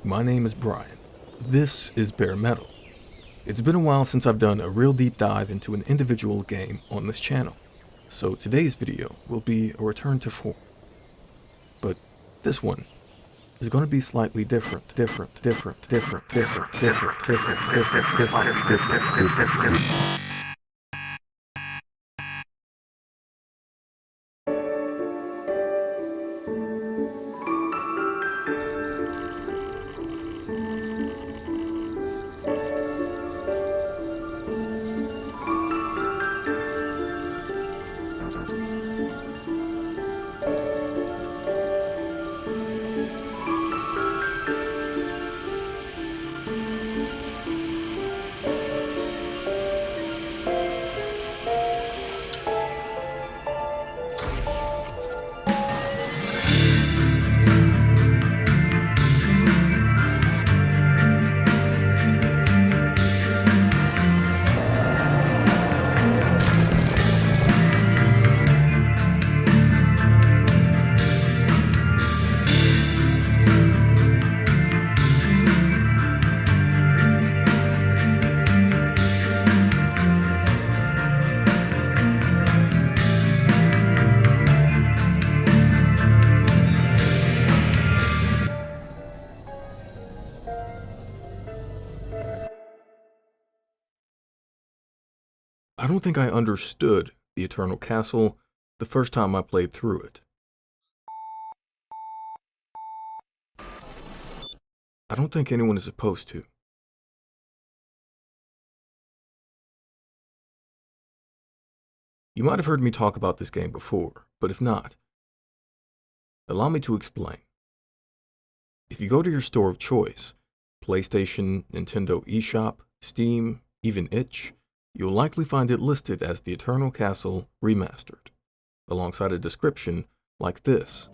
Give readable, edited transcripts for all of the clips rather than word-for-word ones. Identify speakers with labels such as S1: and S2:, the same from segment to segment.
S1: My name is Bryan. This is Bare Metal. It's been a while since I've done a real deep dive into an individual game on this channel, so today's video will be a return to form. But this one is going to be slightly different. I don't think I understood the Eternal Castle the first time I played through it. I don't think anyone is supposed to. You might have heard me talk about this game before, but if not, allow me to explain. If you go to your store of choice, PlayStation, Nintendo eShop, Steam, even itch, you'll likely find it listed as the Eternal Castle Remastered, alongside a description like this.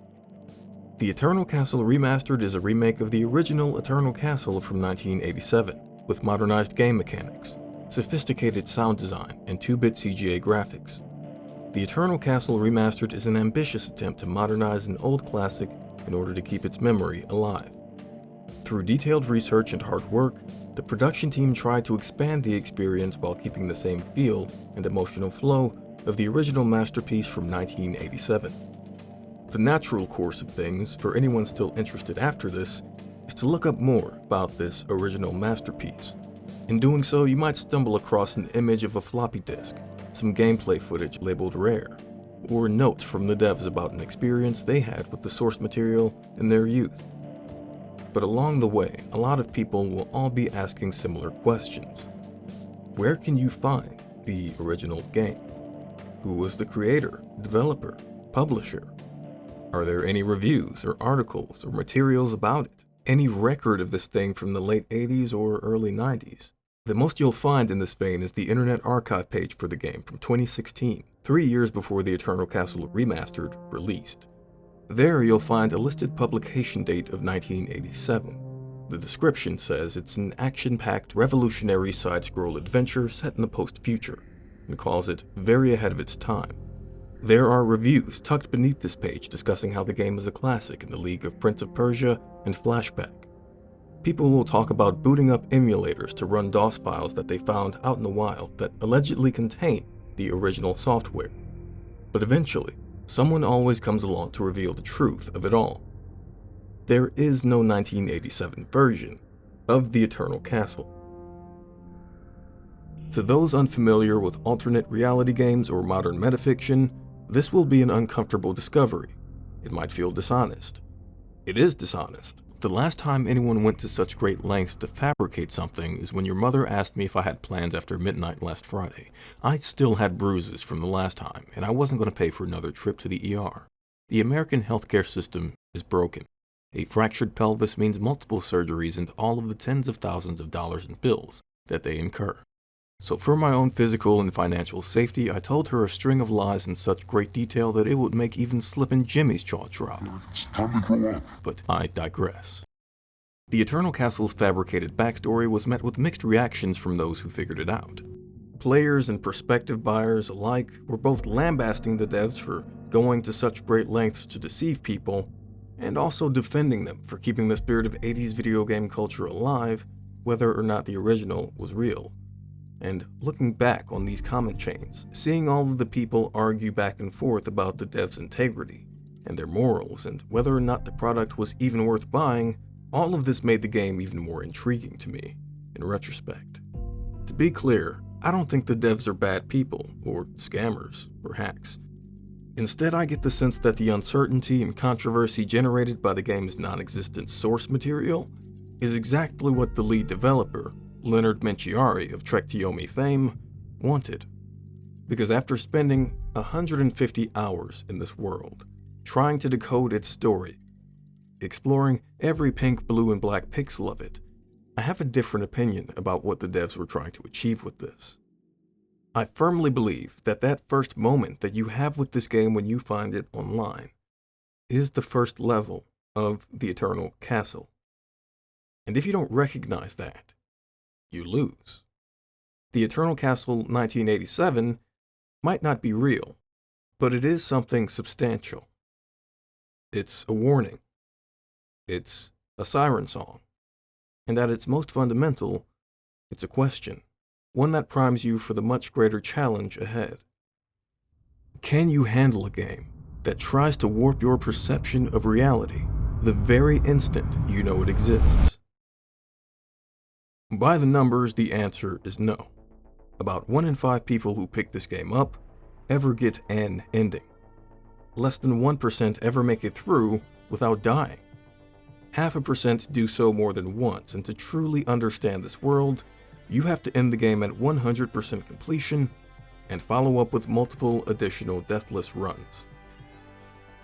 S1: The Eternal Castle Remastered is a remake of the original Eternal Castle from 1987, with modernized game mechanics, sophisticated sound design, and 2-bit CGA graphics. The Eternal Castle Remastered is an ambitious attempt to modernize an old classic in order to keep its memory alive. Through detailed research and hard work, the production team tried to expand the experience while keeping the same feel and emotional flow of the original masterpiece from 1987. The natural course of things for anyone still interested after this is to look up more about this original masterpiece. In doing so, you might stumble across an image of a floppy disk, some gameplay footage labeled rare, or notes from the devs about an experience they had with the source material in their youth. But along the way, a lot of people will all be asking similar questions. Where can you find the original game? Who was the creator, developer, publisher? Are there any reviews or articles or materials about it? Any record of this thing from the late 80s or early 90s? The most you'll find in this vein is the Internet Archive page for the game from 2016, 3 years before the Eternal Castle Remastered released. There you'll find a listed publication date of 1987. The description says it's an action-packed, revolutionary side-scroll adventure set in the post-future, and calls it very ahead of its time. There are reviews tucked beneath this page discussing how the game is a classic in the league of Prince of Persia and Flashback. People will talk about booting up emulators to run DOS files that they found out in the wild that allegedly contain the original software. But eventually, someone always comes along to reveal the truth of it all. There is no 1987 version of the Eternal Castle. To those unfamiliar with alternate reality games or modern metafiction, this will be an uncomfortable discovery. It might feel dishonest. It is dishonest. The last time anyone went to such great lengths to fabricate something is when your mother asked me if I had plans after midnight last Friday. I still had bruises from the last time, and I wasn't going to pay for another trip to the ER. The American healthcare system is broken. A fractured pelvis means multiple surgeries and all of the tens of thousands of dollars in bills that they incur. So for my own physical and financial safety, I told her a string of lies in such great detail that it would make even Slippin' Jimmy's jaw drop.
S2: It's time to grow up.
S1: But I digress. The Eternal Castle's fabricated backstory was met with mixed reactions from those who figured it out. Players and prospective buyers alike were both lambasting the devs for going to such great lengths to deceive people, and also defending them for keeping the spirit of 80s video game culture alive, whether or not the original was real. And looking back on these comment chains, seeing all of the people argue back and forth about the devs' integrity and their morals and whether or not the product was even worth buying, all of this made the game even more intriguing to me, in retrospect. To be clear, I don't think the devs are bad people, or scammers, or hacks. Instead, I get the sense that the uncertainty and controversy generated by the game's non-existent source material is exactly what the lead developer, Leonard Menciari of Trek to Yomi fame, wanted. Because after spending 150 hours in this world, trying to decode its story, exploring every pink, blue, and black pixel of it, I have a different opinion about what the devs were trying to achieve with this. I firmly believe that that first moment that you have with this game when you find it online is the first level of the Eternal Castle. And if you don't recognize that, you lose. The Eternal Castle 1987 might not be real, but it is something substantial. It's a warning. It's a siren song. And at its most fundamental, it's a question. One that primes you for the much greater challenge ahead. Can you handle a game that tries to warp your perception of reality the very instant you know it exists? By the numbers, the answer is no. About 1 in 5 people who pick this game up ever get an ending. Less than 1% ever make it through without dying. 0.5% do so more than once, and to truly understand this world, you have to end the game at 100% completion and follow up with multiple additional deathless runs.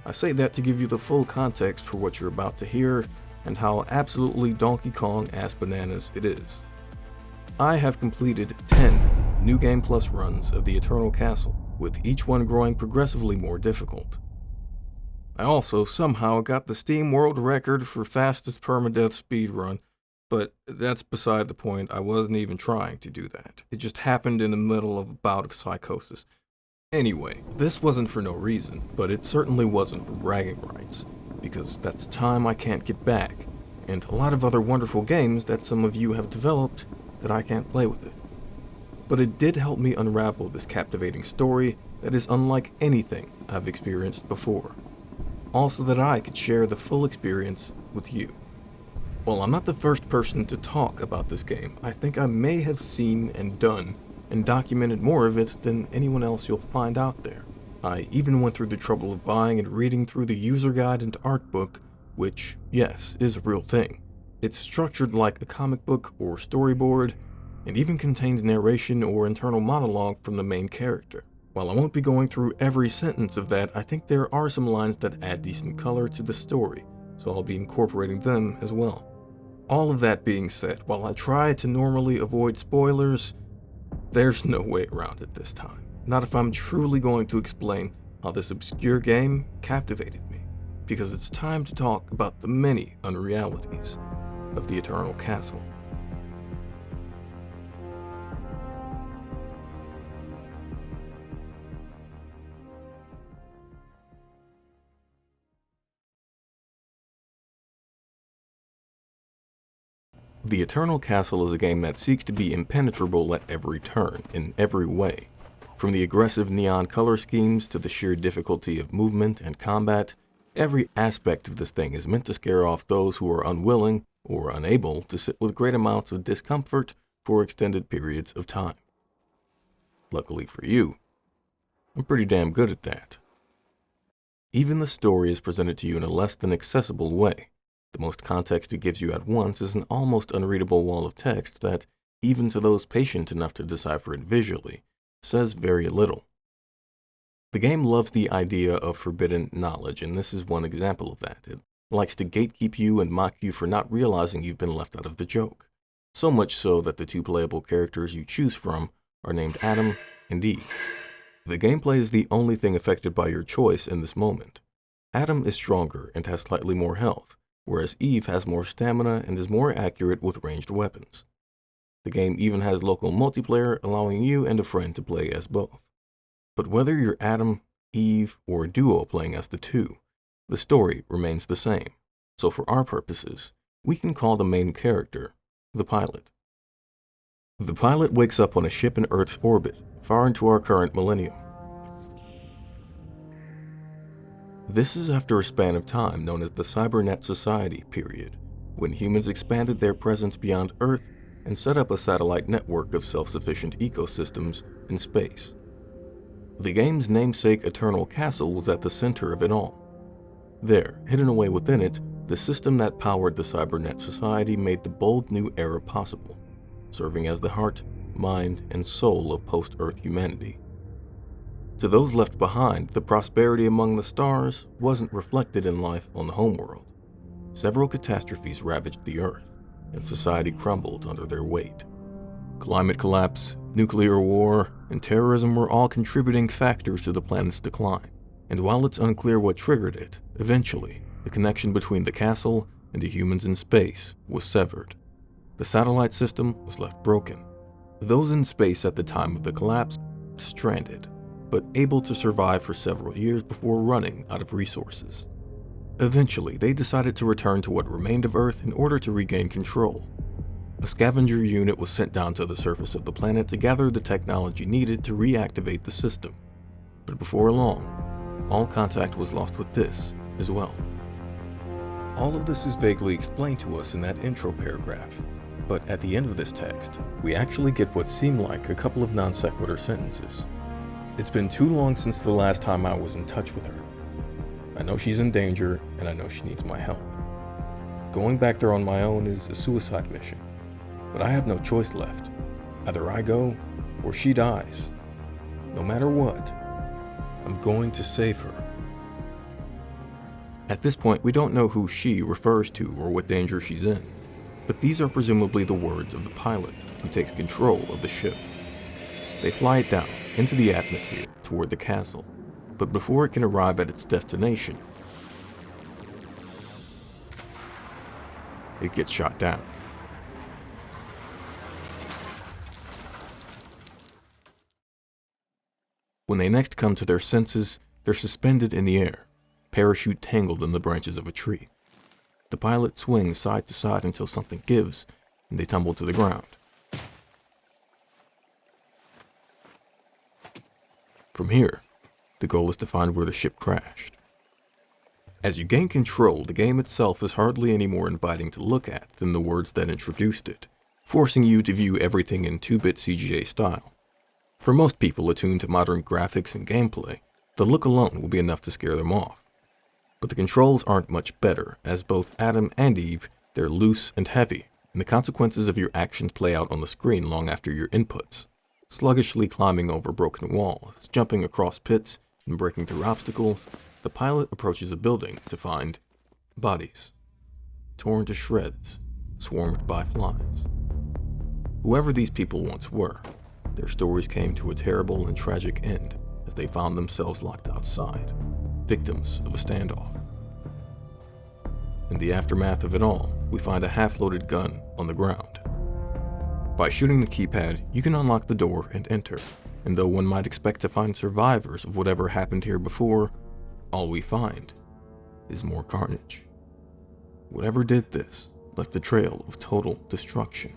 S1: I say that to give you the full context for what you're about to hear and how absolutely Donkey Kong-ass bananas it is. I have completed 10 New Game Plus runs of the Eternal Castle, with each one growing progressively more difficult. I also somehow got the Steam World Record for fastest permadeath speedrun, but that's beside the point. I wasn't even trying to do that. It just happened in the middle of a bout of psychosis. Anyway, this wasn't for no reason, but it certainly wasn't for bragging rights, because that's time I can't get back, and a lot of other wonderful games that some of you have developed that I can't play with it. But it did help me unravel this captivating story that is unlike anything I've experienced before. Also that I could share the full experience with you. While I'm not the first person to talk about this game, I think I may have seen and done and documented more of it than anyone else you'll find out there. I even went through the trouble of buying and reading through the user guide and art book, which, yes, is a real thing. It's structured like a comic book or storyboard, and even contains narration or internal monologue from the main character. While I won't be going through every sentence of that, I think there are some lines that add decent color to the story, so I'll be incorporating them as well. All of that being said, while I try to normally avoid spoilers, there's no way around it this time. Not if I'm truly going to explain how this obscure game captivated me, because it's time to talk about the many unrealities of the Eternal Castle. The Eternal Castle is a game that seeks to be impenetrable at every turn, in every way. From the aggressive neon color schemes to the sheer difficulty of movement and combat, every aspect of this thing is meant to scare off those who are unwilling or unable to sit with great amounts of discomfort for extended periods of time. Luckily for you, I'm pretty damn good at that. Even the story is presented to you in a less than accessible way. The most context it gives you at once is an almost unreadable wall of text that, even to those patient enough to decipher it visually, says very little. The game loves the idea of forbidden knowledge, and this is one example of that. It likes to gatekeep you and mock you for not realizing you've been left out of the joke. So much so that the two playable characters you choose from are named Adam and Eve. The gameplay is the only thing affected by your choice in this moment. Adam is stronger and has slightly more health, whereas Eve has more stamina and is more accurate with ranged weapons. The game even has local multiplayer, allowing you and a friend to play as both. But whether you're Adam, Eve, or a duo playing as the two, The story remains the same, so for our purposes, we can call the main character the pilot. The pilot wakes up on a ship in Earth's orbit, far into our current millennium. This is after a span of time known as the Cybernet Society period, when humans expanded their presence beyond Earth and set up a satellite network of self-sufficient ecosystems in space. The game's namesake Eternal Castle was at the center of it all. There, hidden away within it, the system that powered the Cybernet Society made the bold new era possible, serving as the heart, mind, and soul of post-Earth humanity. To those left behind, the prosperity among the stars wasn't reflected in life on the homeworld. Several catastrophes ravaged the Earth, and society crumbled under their weight. Climate collapse, nuclear war, and terrorism were all contributing factors to the planet's decline. And while it's unclear what triggered it, eventually, the connection between the castle and the humans in space was severed. The satellite system was left broken. Those in space at the time of the collapse were stranded, but able to survive for several years before running out of resources. Eventually, they decided to return to what remained of Earth in order to regain control. A scavenger unit was sent down to the surface of the planet to gather the technology needed to reactivate the system. But before long, all contact was lost with this as well. All of this is vaguely explained to us in that intro paragraph, but at the end of this text, we actually get what seem like a couple of non sequitur sentences. It's been too long since the last time I was in touch with her. I know she's in danger, and I know she needs my help. Going back there on my own is a suicide mission, but I have no choice left. Either I go, or she dies. No matter what, I'm going to save her. At this point, we don't know who she refers to or what danger she's in, but these are presumably the words of the pilot who takes control of the ship. They fly it down into the atmosphere toward the castle, but before it can arrive at its destination, it gets shot down. When they next come to their senses, they're suspended in the air, parachute tangled in the branches of a tree. The pilot swings side to side until something gives, and they tumble to the ground. From here, the goal is to find where the ship crashed. As you gain control, the game itself is hardly any more inviting to look at than the words that introduced it, forcing you to view everything in 2-bit CGA style. For most people attuned to modern graphics and gameplay, the look alone will be enough to scare them off. But the controls aren't much better, as both Adam and Eve, they're loose and heavy, and the consequences of your actions play out on the screen long after your inputs. Sluggishly climbing over broken walls, jumping across pits, and breaking through obstacles, the pilot approaches a building to find bodies, torn to shreds, swarmed by flies. Whoever these people once were, their stories came to a terrible and tragic end as they found themselves locked outside, victims of a standoff. In the aftermath of it all, we find a half-loaded gun on the ground. By shooting the keypad, you can unlock the door and enter, and though one might expect to find survivors of whatever happened here before, all we find is more carnage. Whatever did this left a trail of total destruction.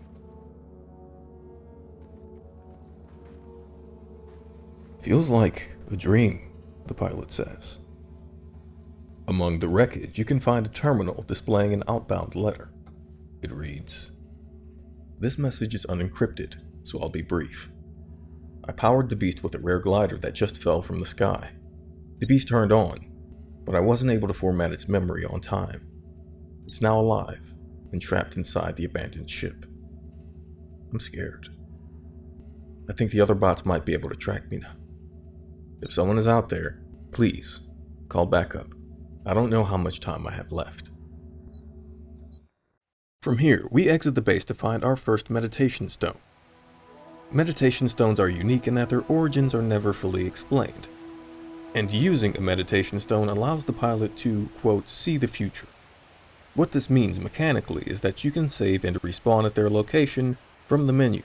S1: Feels like a dream, the pilot says. Among the wreckage, you can find a terminal displaying an outbound letter. It reads, "This message is unencrypted, so I'll be brief. I powered the beast with a rare glider that just fell from the sky. The beast turned on, but I wasn't able to format its memory on time. It's now alive and trapped inside the abandoned ship. I'm scared. I think the other bots might be able to track me now. If someone is out there, please call backup. I don't know how much time I have left." From here, we exit the base to find our first meditation stone. Meditation stones are unique in that their origins are never fully explained, and using a meditation stone allows the pilot to, quote, see the future. What this means mechanically is that you can save and respawn at their location from the menu,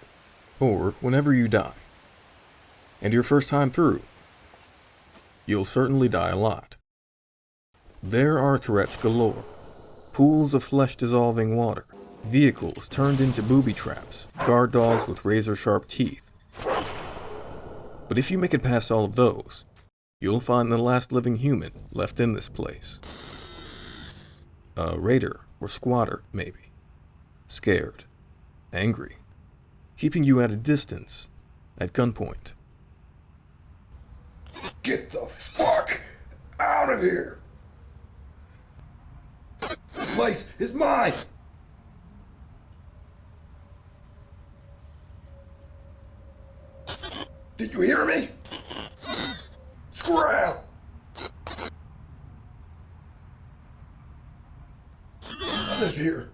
S1: or whenever you die. And your first time through, you'll certainly die a lot. There are threats galore. Pools of flesh-dissolving water, vehicles turned into booby traps, guard dogs with razor-sharp teeth. But if you make it past all of those, you'll find the last living human left in this place. A raider or squatter, maybe. Scared, angry, keeping you at a distance, at gunpoint.
S2: Get the fuck out of here! This place is mine! Did you hear me? Scram! I live here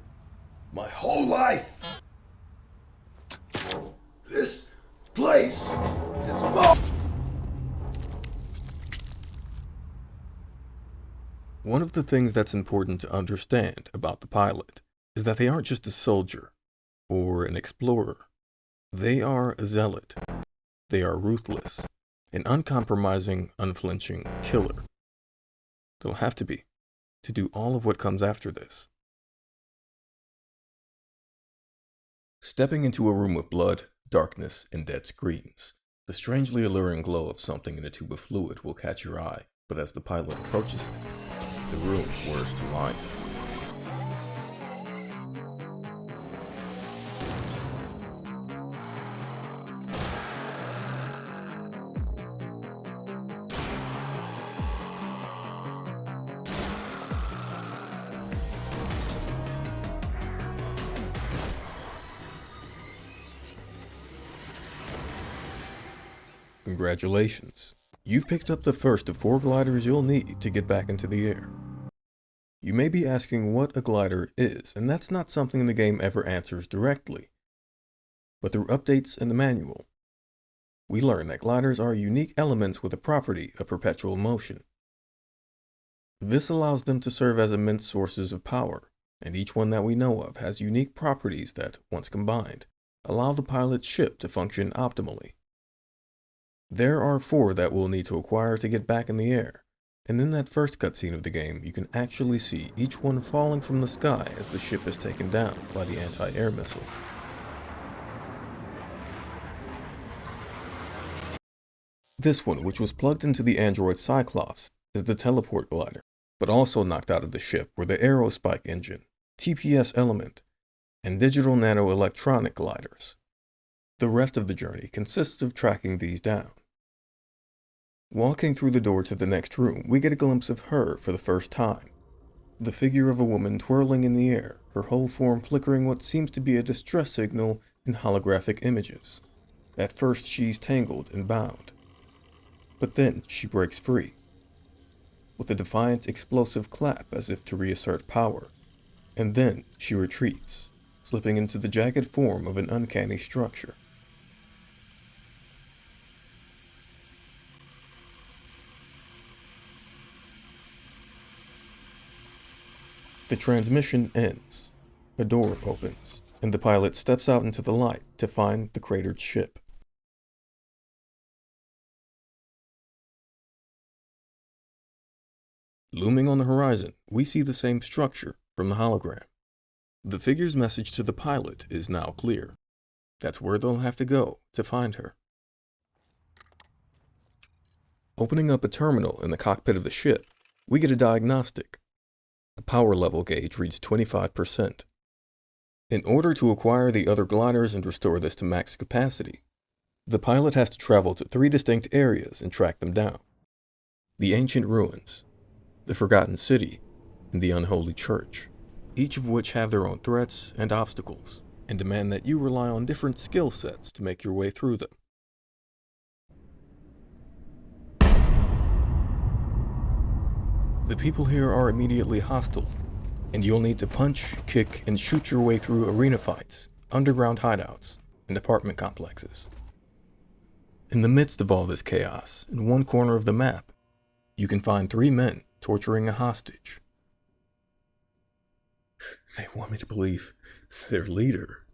S2: my whole life. This place is mine.
S1: One of the things that's important to understand about the pilot is that they aren't just a soldier or an explorer. They are a zealot. They are ruthless, an uncompromising, unflinching killer. They'll have to be to do all of what comes after this. Stepping into a room of blood, darkness, and dead screens, the strangely alluring glow of something in a tube of fluid will catch your eye, but as the pilot approaches it, the room whirs to life. Congratulations. You've picked up the first of 4 gliders you'll need to get back into the air. You may be asking what a glider is, and that's not something the game ever answers directly. But through updates in the manual, we learn that gliders are unique elements with a property of perpetual motion. This allows them to serve as immense sources of power, and each one that we know of has unique properties that, once combined, allow the pilot's ship to function optimally. There are 4 that we'll need to acquire to get back in the air, and in that first cutscene of the game, you can actually see each one falling from the sky as the ship is taken down by the anti-air missile. This one, which was plugged into the android Cyclops, is the teleport glider, but also knocked out of the ship were the aerospike engine, TPS element, and digital nanoelectronic gliders. The rest of the journey consists of tracking these down. Walking through the door to the next room, we get a glimpse of her for the first time. The figure of a woman twirling in the air, her whole form flickering what seems to be a distress signal in holographic images. At first she's tangled and bound, but then she breaks free. With a defiant, explosive clap as if to reassert power, and then she retreats, slipping into the jagged form of an uncanny structure. The transmission ends, a door opens, and the pilot steps out into the light to find the cratered ship. Looming on the horizon, we see the same structure from the hologram. The figure's message to the pilot is now clear. That's where they'll have to go to find her. Opening up a terminal in the cockpit of the ship, we get a diagnostic. The power level gauge reads 25%. In order to acquire the other gliders and restore this to max capacity, the pilot has to travel to 3 distinct areas and track them down. The ancient ruins, the forgotten city, and the unholy church, each of which have their own threats and obstacles, and demand that you rely on different skill sets to make your way through them. The people here are immediately hostile, and you'll need to punch, kick, and shoot your way through arena fights, underground hideouts, and apartment complexes. In the midst of all this chaos, in one corner of the map, you can find 3 men torturing a hostage. They want me to believe their leader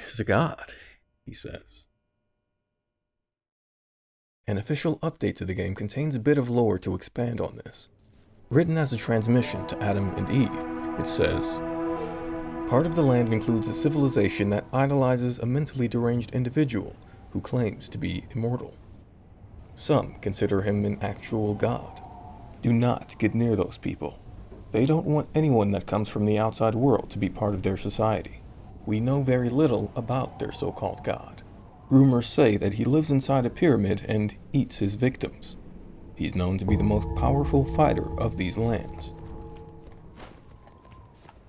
S1: is a god, he says. An official update to the game contains a bit of lore to expand on this. Written as a transmission to Adam and Eve, it says, "Part of the land includes a civilization that idolizes a mentally deranged individual who claims to be immortal. Some consider him an actual god. Do not get near those people. They don't want anyone that comes from the outside world to be part of their society. We know very little about their so-called god. Rumors say that he lives inside a pyramid and eats his victims. He's known to be the most powerful fighter of these lands."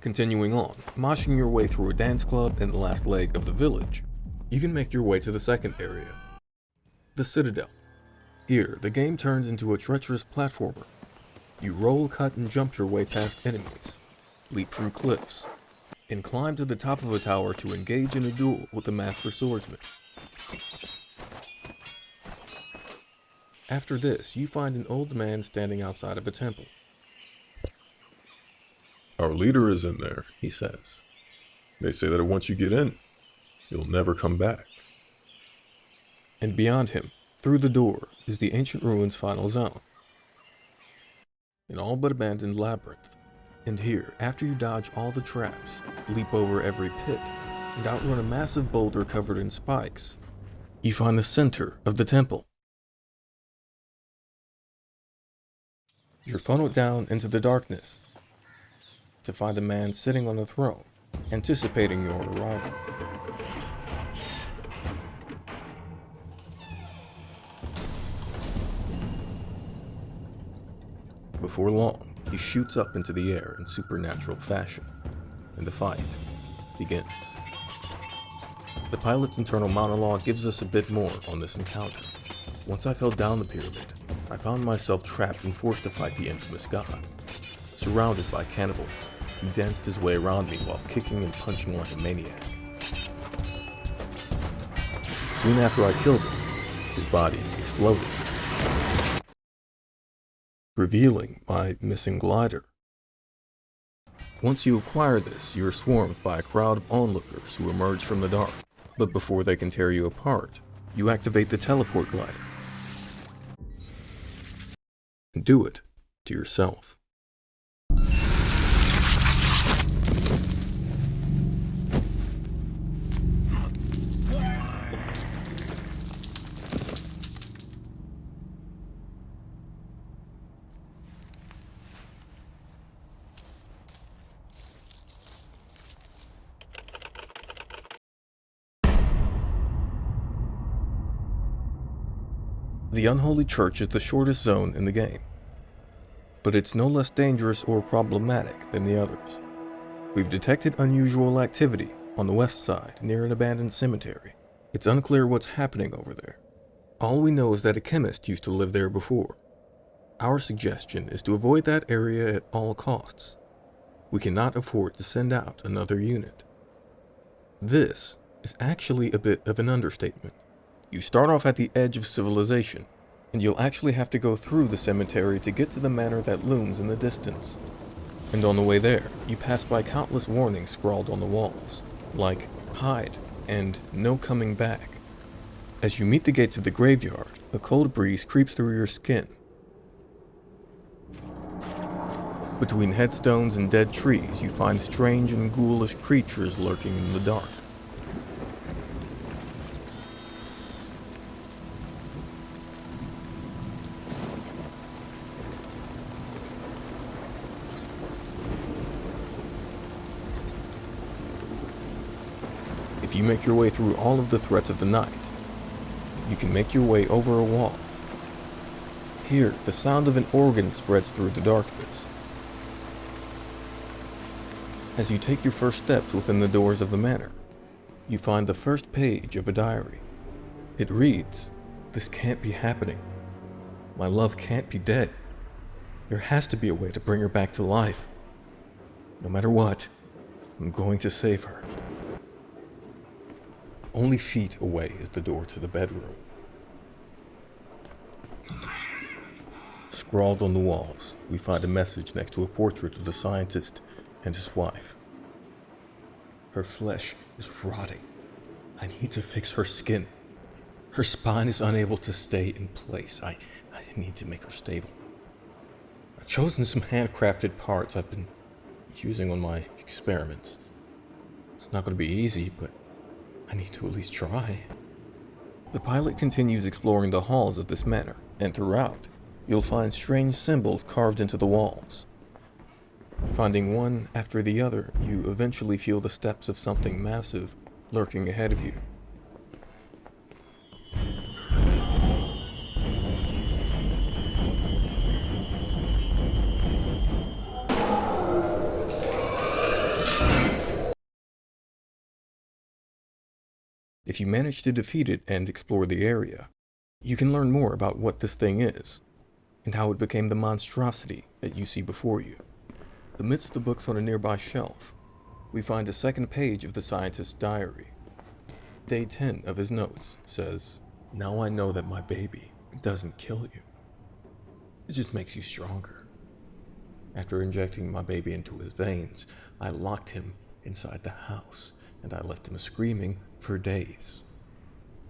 S1: Continuing on, moshing your way through a dance club in the last leg of the village, you can make your way to the second area, the Citadel. Here, the game turns into a treacherous platformer. You roll, cut, and jump your way past enemies, leap from cliffs, and climb to the top of a tower to engage in a duel with the master swordsman. After this, you find an old man standing outside of a temple.
S3: "Our leader is in there," he says. "They say that once you get in, you'll never come back."
S1: And beyond him, through the door, is the ancient ruins' final zone. An all but abandoned labyrinth. And here, after you dodge all the traps, leap over every pit, and outrun a massive boulder covered in spikes, you find the center of the temple. You're funneled down into the darkness to find a man sitting on a throne, anticipating your arrival. Before long, he shoots up into the air in supernatural fashion, and the fight begins. The pilot's internal monologue gives us a bit more on this encounter. "Once I fell down the pyramid, I found myself trapped and forced to fight the infamous god. Surrounded by cannibals, he danced his way around me while kicking and punching like a maniac. Soon after I killed him, his body exploded, revealing my missing glider. Once you acquire this, you're swarmed by a crowd of onlookers who emerge from the dark. But before they can tear you apart, you activate the teleport glider. And do it to yourself. The Unholy Church is the shortest zone in the game, but it's no less dangerous or problematic than the others. We've detected unusual activity on the west side near an abandoned cemetery. It's unclear what's happening over there. All we know is that a chemist used to live there before. Our suggestion is to avoid that area at all costs. We cannot afford to send out another unit. This is actually a bit of an understatement. You start off at the edge of civilization, and you'll actually have to go through the cemetery to get to the manor that looms in the distance. And on the way there, you pass by countless warnings scrawled on the walls, like "hide" and "no coming back." As you meet the gates of the graveyard, a cold breeze creeps through your skin. Between headstones and dead trees, you find strange and ghoulish creatures lurking in the dark. If you make your way through all of the threats of the night, you can make your way over a wall. Here, the sound of an organ spreads through the darkness. As you take your first steps within the doors of the manor, you find the first page of a diary. It reads, "This can't be happening. My love can't be dead. There has to be a way to bring her back to life. No matter what, I'm going to save her." Only feet away is the door to the bedroom. Scrawled on the walls, we find a message next to a portrait of the scientist and his wife. "Her flesh is rotting. I need to fix her skin. Her spine is unable to stay in place. I need to make her stable." I've chosen some handcrafted parts I've been using on my experiments. It's not going to be easy, but I need to at least try. The pilot continues exploring the halls of this manor, and throughout, you'll find strange symbols carved into the walls. Finding one after the other, you eventually feel the steps of something massive lurking ahead of you. If you manage to defeat it and explore the area, you can learn more about what this thing is, and how it became the monstrosity that you see before you. Amidst the books on a nearby shelf, we find a second page of the scientist's diary. Day 10 of his notes says, "Now I know that my baby doesn't kill you. It just makes you stronger. After injecting my baby into his veins, I locked him inside the house, and I left him screaming for days.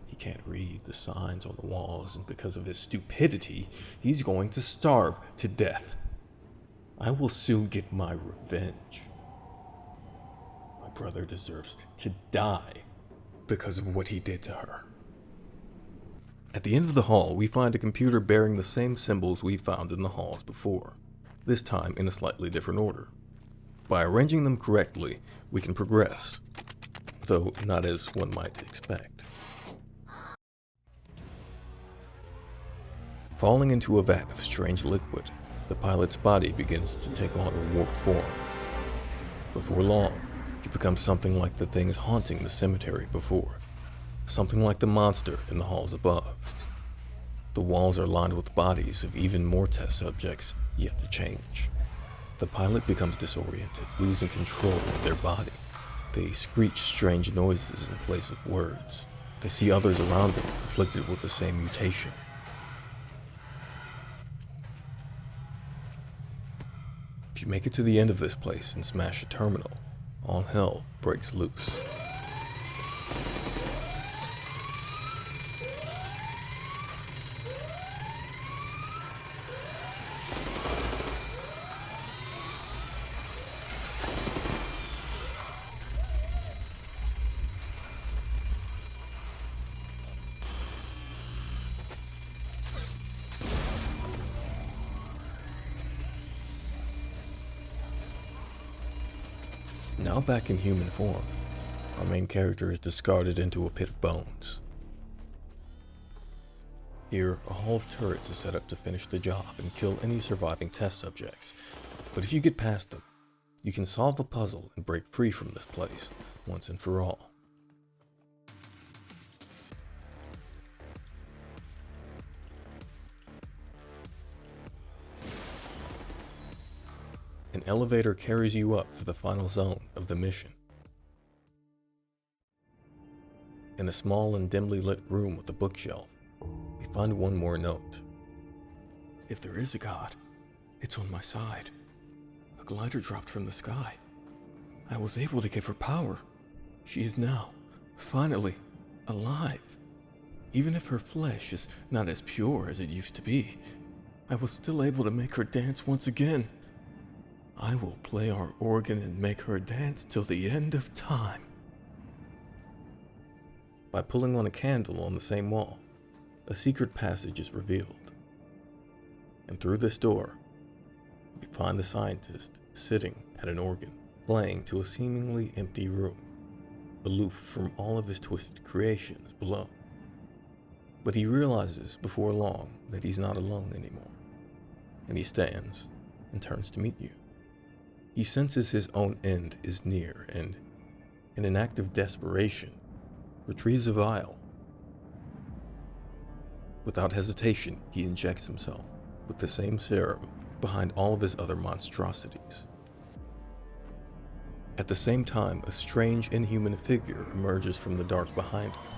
S1: He can't read the signs on the walls, and because of his stupidity, he's going to starve to death. I will soon get my revenge. My brother deserves to die because of what he did to her." At the end of the hall, we find a computer bearing the same symbols we found in the halls before, this time in a slightly different order. By arranging them correctly, we can progress, though not as one might expect. Falling into a vat of strange liquid, the pilot's body begins to take on a warped form. Before long, he becomes something like the things haunting the cemetery before, something like the monster in the halls above. The walls are lined with bodies of even more test subjects yet to change. The pilot becomes disoriented, losing control of their body. They screech strange noises in place of words. They see others around them afflicted with the same mutation. If you make it to the end of this place and smash a terminal, all hell breaks loose. Now back in human form, our main character is discarded into a pit of bones. Here, a hall of turrets is set up to finish the job and kill any surviving test subjects. But if you get past them, you can solve the puzzle and break free from this place once and for all. An elevator carries you up to the final zone of the mission. In a small and dimly lit room with a bookshelf, we find one more note. "If there is a God, it's on my side. A glider dropped from the sky. I was able to give her power. She is now, finally, alive. Even if her flesh is not as pure as it used to be, I was still able to make her dance once again. I will play our organ and make her dance till the end of time." By pulling on a candle on the same wall, a secret passage is revealed. And through this door, we find the scientist sitting at an organ, playing to a seemingly empty room, aloof from all of his twisted creations below. But he realizes before long that he's not alone anymore, and he stands and turns to meet you. He senses his own end is near and, in an act of desperation, retrieves a vial. Without hesitation, he injects himself with the same serum behind all of his other monstrosities. At the same time, a strange, inhuman figure emerges from the dark behind him.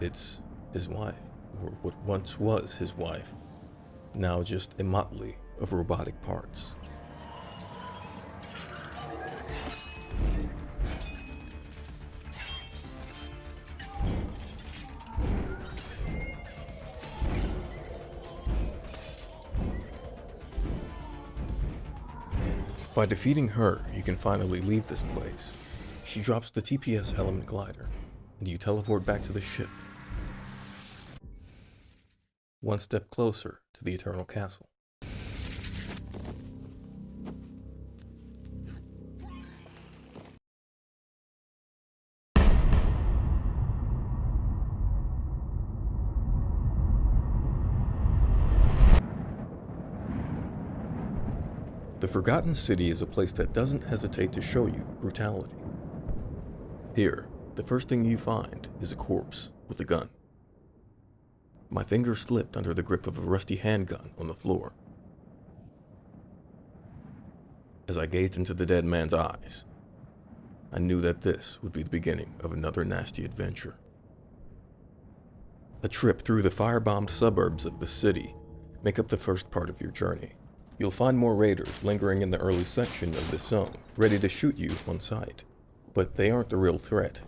S1: It's his wife, or what once was his wife, now just a motley of robotic parts. By defeating her, you can finally leave this place. She drops the TPS element glider, and you teleport back to the ship. One step closer to the Eternal Castle. The Forgotten City is a place that doesn't hesitate to show you brutality. Here, the first thing you find is a corpse with a gun. My finger slipped under the grip of a rusty handgun on the floor. As I gazed into the dead man's eyes, I knew that this would be the beginning of another nasty adventure. A trip through the firebombed suburbs of the city make up the first part of your journey. You'll find more raiders lingering in the early section of this zone, ready to shoot you on sight. But they aren't the real threat.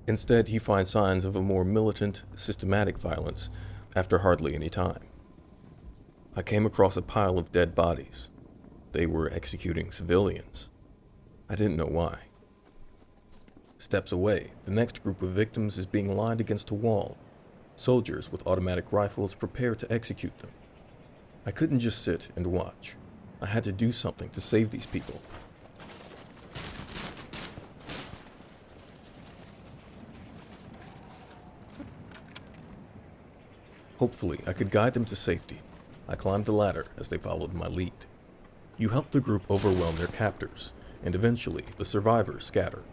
S1: Instead, you find signs of a more militant, systematic violence after hardly any time. I came across a pile of dead bodies. They were executing civilians. I didn't know why. Steps away, the next group of victims is being lined against a wall. Soldiers with automatic rifles prepare to execute them. I couldn't just sit and watch. I had to do something to save these people. Hopefully, I could guide them to safety. I climbed the ladder as they followed my lead. You help the group overwhelm their captors, and eventually, the survivors scatter.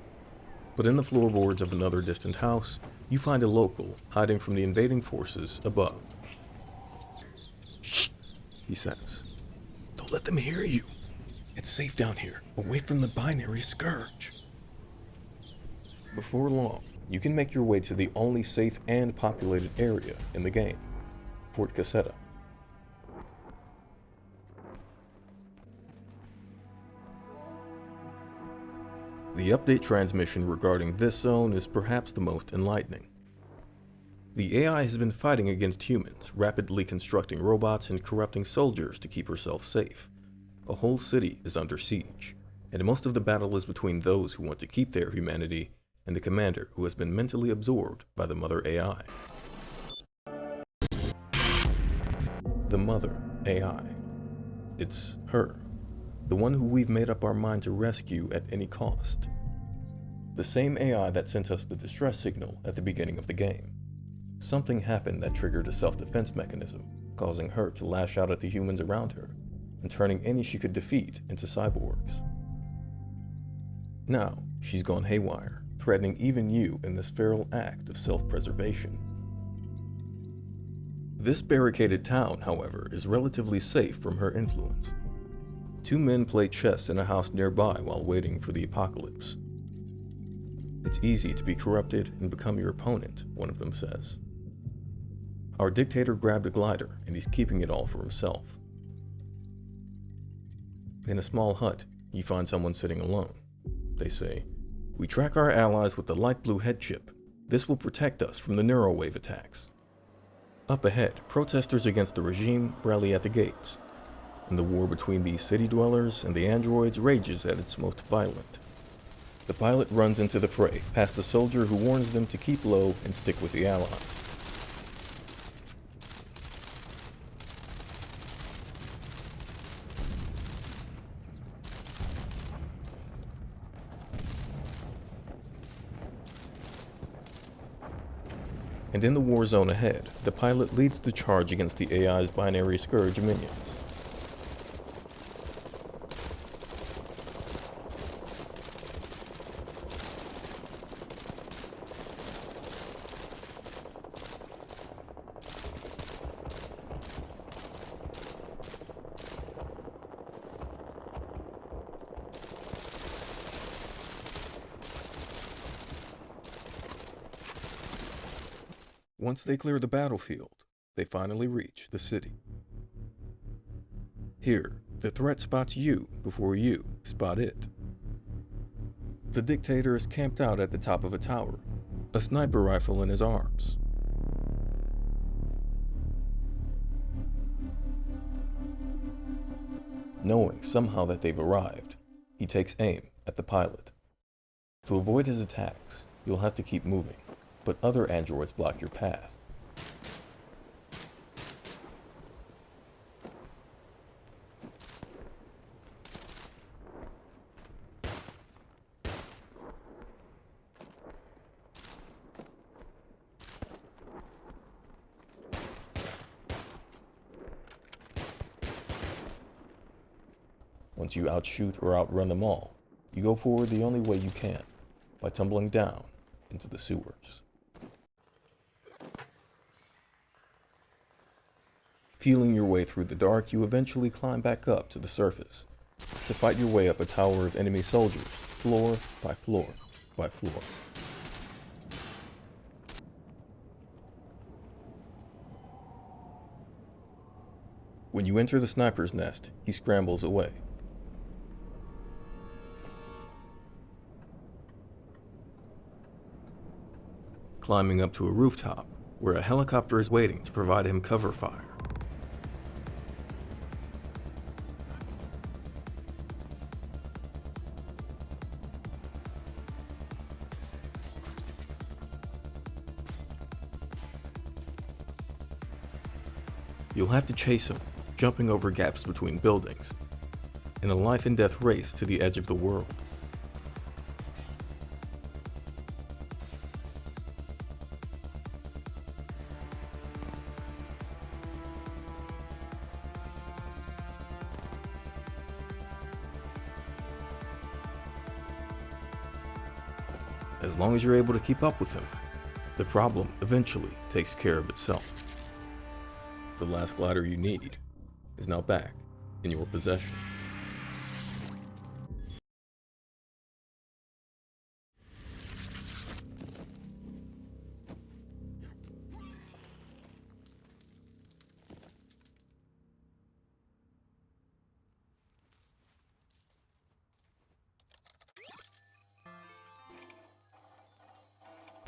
S1: But in the floorboards of another distant house, you find a local hiding from the invading forces above.
S2: Shh,
S1: He says.
S2: don't let them hear you.
S1: It's safe down here, away from the binary scourge. Before long, you can make your way to the only safe and populated area in the game, Fort Cassetta. The update transmission regarding this zone is perhaps the most enlightening. The AI has been fighting against humans, rapidly constructing robots and corrupting soldiers to keep herself safe. A whole city is under siege, and most of the battle is between those who want to keep their humanity and the commander who has been mentally absorbed by the Mother AI. The Mother AI. It's her, the one who we've made up our mind to rescue at any cost. The same AI that sent us the distress signal at the beginning of the game. Something happened that triggered a self-defense mechanism, causing her to lash out at the humans around her, and turning any she could defeat into cyborgs. Now, she's gone haywire, threatening even you in this feral act of self-preservation. This barricaded town, however, is relatively safe from her influence. Two men play chess in a house nearby while waiting for the apocalypse. It's easy to be corrupted and become your opponent, one of them says. Our dictator grabbed a glider, and he's keeping it all for himself. In a small hut, you find someone sitting alone. They say, "We track our allies with the light blue head chip. This will protect us from the neurowave attacks." Up ahead, protesters against the regime rally at the gates, and the war between these city dwellers and the androids rages at its most violent. The pilot runs into the fray, past a soldier who warns them to keep low and stick with the allies. And in the war zone ahead, the pilot leads the charge against the AI's binary scourge minions. Once they clear the battlefield, they finally reach the city. Here, the threat spots you before you spot it. The dictator is camped out at the top of a tower, a sniper rifle in his arms. Knowing somehow that they've arrived, he takes aim at the pilot. To avoid his attacks, you'll have to keep moving, but other androids block your path. Once you outshoot or outrun them all, you go forward the only way you can, by tumbling down into the sewers. Feeling your way through the dark, you eventually climb back up to the surface, to fight your way up a tower of enemy soldiers, floor by floor by floor. When you enter the sniper's nest, he scrambles away. Climbing up to a rooftop, where a helicopter is waiting to provide him cover fire. You'll have to chase him, jumping over gaps between buildings, in a life and death race to the edge of the world. As long as you're able to keep up with him, the problem eventually takes care of itself. The last glider you need is now back in your possession.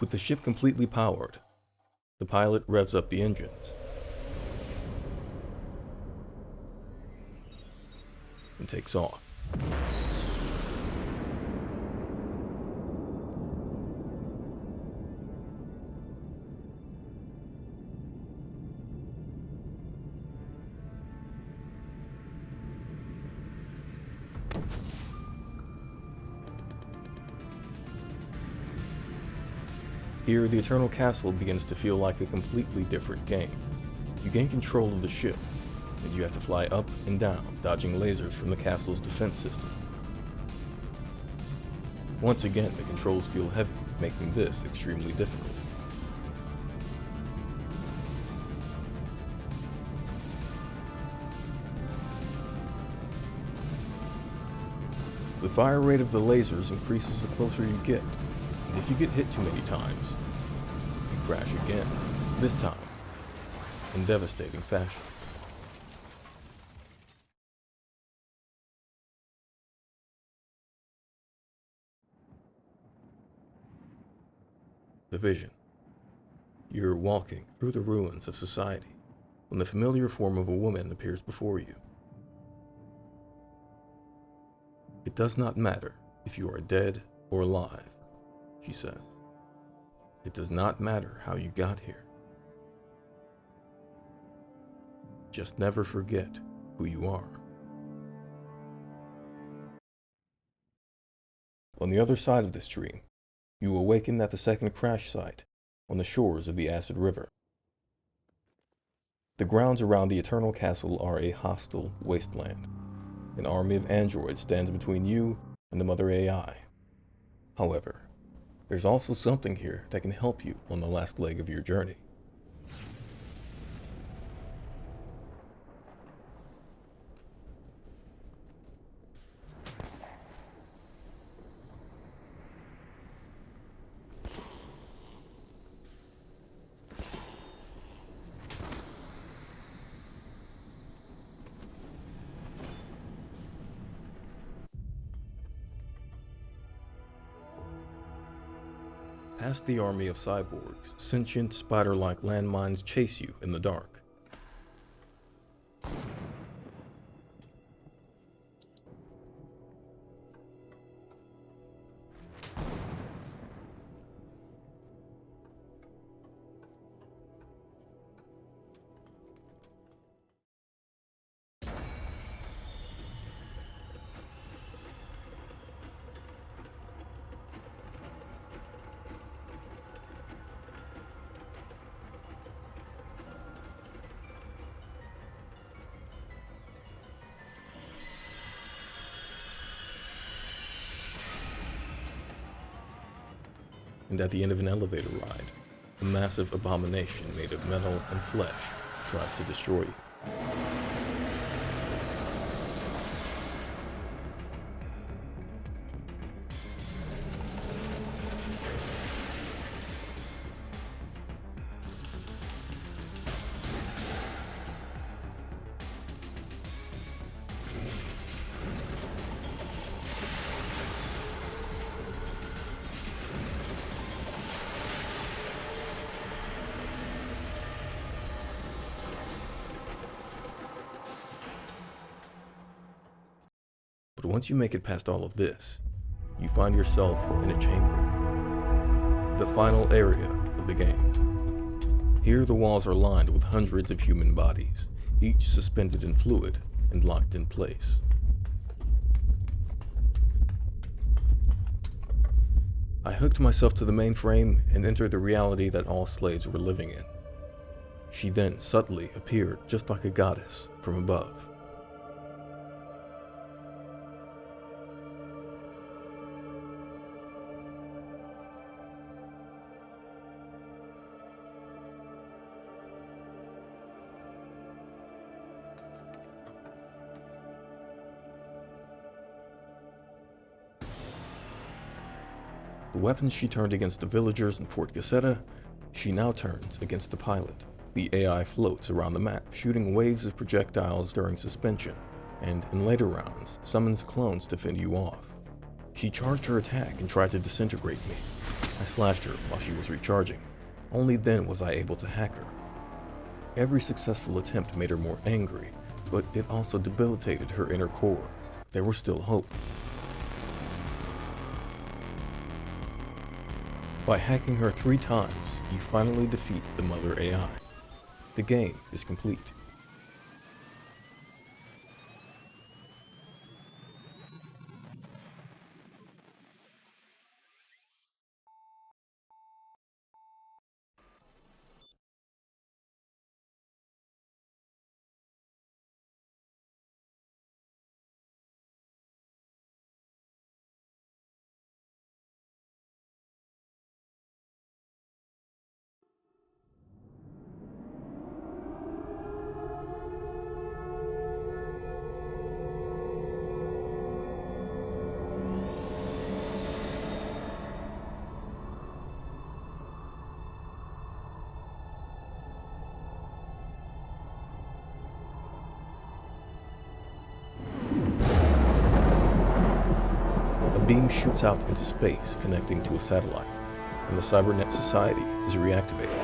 S1: With the ship completely powered, the pilot revs up the engines and takes off. Here, the Eternal Castle begins to feel like a completely different game. You gain control of the ship, and you have to fly up and down, dodging lasers from the castle's defense system. Once again, the controls feel heavy, making this extremely difficult. The fire rate of the lasers increases the closer you get, and if you get hit too many times, you crash again, this time in devastating fashion. The vision. You're walking through the ruins of society when the familiar form of a woman appears before you. It does not matter if you are dead or alive, she says. It does not matter how you got here. Just never forget who you are. On the other side of the stream, you awaken at the second crash site on the shores of the Acid River. The grounds around the Eternal Castle are a hostile wasteland. An army of androids stands between you and the Mother AI. However, there's also something here that can help you on the last leg of your journey. Past the army of cyborgs, sentient spider-like landmines chase you in the dark. and at the end of an elevator ride, a massive abomination made of metal and flesh tries to destroy you. But once you make it past all of this, you find yourself in a chamber, the final area of the game. Here the walls are lined with hundreds of human bodies, each suspended in fluid and locked in place. I hooked myself to the mainframe and entered the reality that all slaves were living in. She then subtly appeared just like a goddess from above. The weapons she turned against the villagers in Fort Cassetta, she now turns against the pilot. The AI floats around the map, shooting waves of projectiles during suspension, and in later rounds, summons clones to fend you off. She charged her attack and tried to disintegrate me. I slashed her while she was recharging. Only then was I able to hack her. Every successful attempt made her more angry, but it also debilitated her inner core. There was still hope. By hacking her 3 times, you finally defeat the Mother AI. The game is complete. A beam shoots out into space, connecting to a satellite, and the Cybernet Society is reactivated.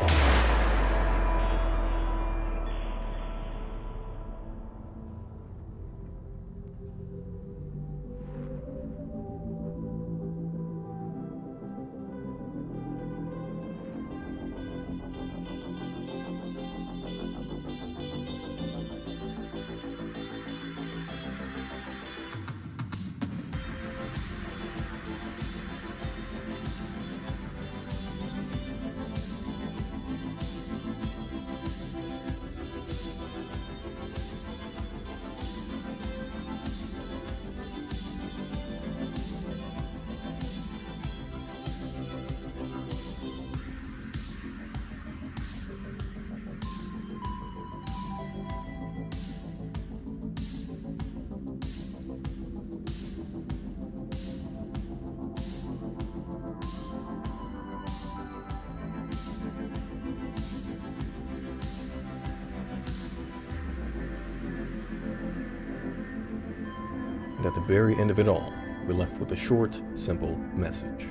S1: And at the very end of it all, we're left with a short, simple message.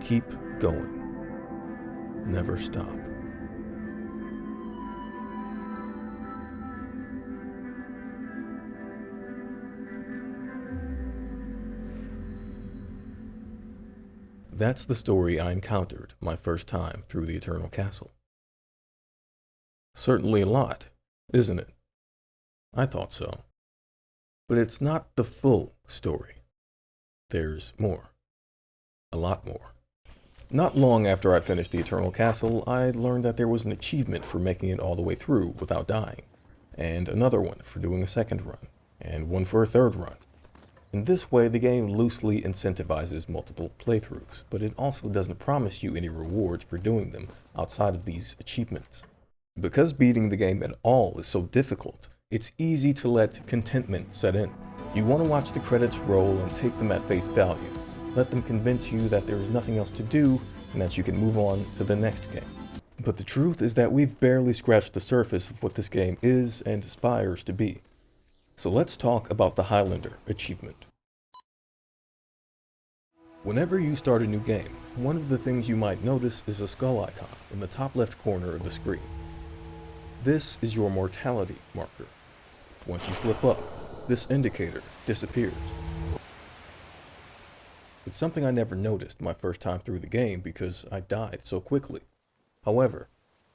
S1: Keep going. Never stop. That's the story I encountered my first time through the Eternal Castle. Certainly a lot, isn't it? I thought so. But it's not the full story. There's more. A lot more. Not long after I finished the Eternal Castle, I learned that there was an achievement for making it all the way through without dying, and another one for doing a second run, and one for a third run. In this way, the game loosely incentivizes multiple playthroughs, but it also doesn't promise you any rewards for doing them outside of these achievements. Because beating the game at all is so difficult, it's easy to let contentment set in. You want to watch the credits roll and take them at face value. Let them convince you that there is nothing else to do and that you can move on to the next game. But the truth is that we've barely scratched the surface of what this game is and aspires to be. So let's talk about the Highlander achievement. Whenever you start a new game, one of the things you might notice is a skull icon in the top left corner of the screen. This is your mortality marker. Once you slip up, this indicator disappears. It's something I never noticed my first time through the game because I died so quickly. However,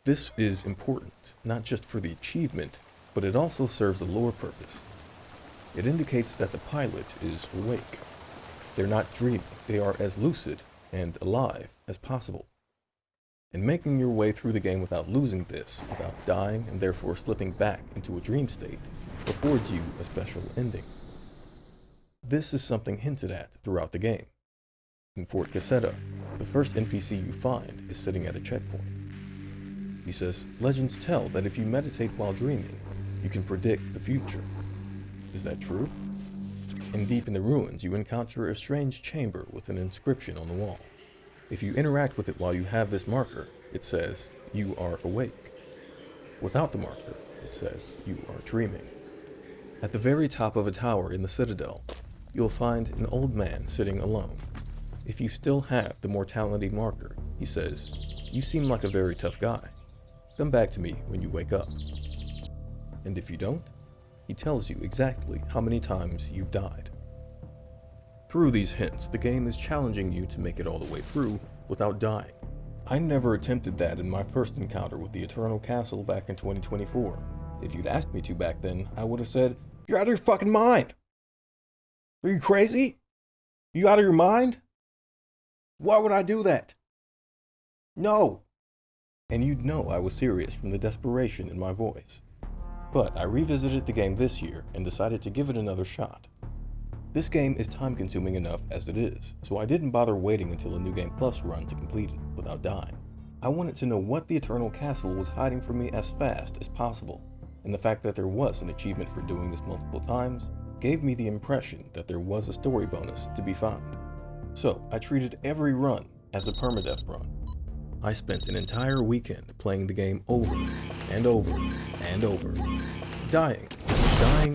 S1: this is important, not just for the achievement, but it also serves a lore purpose. It indicates that the pilot is awake. They're not dreaming, they are as lucid and alive as possible. And making your way through the game without losing this, without dying and therefore slipping back into a dream state, affords you a special ending. This is something hinted at throughout the game. In Fort Cassetta, the first NPC you find is sitting at a checkpoint. He says, legends tell that if you meditate while dreaming, you can predict the future. Is that true? And deep in the ruins, you encounter a strange chamber with an inscription on the wall. If you interact with it while you have this marker, it says, you are awake. Without the marker, it says, you are dreaming. At the very top of a tower in the Citadel, you'll find an old man sitting alone. If you still have the mortality marker, he says, you seem like a very tough guy. Come back to me when you wake up. And if you don't, he tells you exactly how many times you've died. Through these hints, the game is challenging you to make it all the way through without dying. I never attempted that in my first encounter with the Eternal Castle back in 2024. If you'd asked me to back then, I would have said, you're out of your fucking mind! Are you crazy? You out of your mind? Why would I do that? No! And you'd know I was serious from the desperation in my voice. But I revisited the game this year and decided to give it another shot. This game is time-consuming enough as it is, so I didn't bother waiting until a New Game Plus run to complete it without dying. I wanted to know what the Eternal Castle was hiding from me as fast as possible, and the fact that there was an achievement for doing this multiple times gave me the impression that there was a story bonus to be found. So I treated every run as a permadeath run. I spent an entire weekend playing the game over and over and over, dying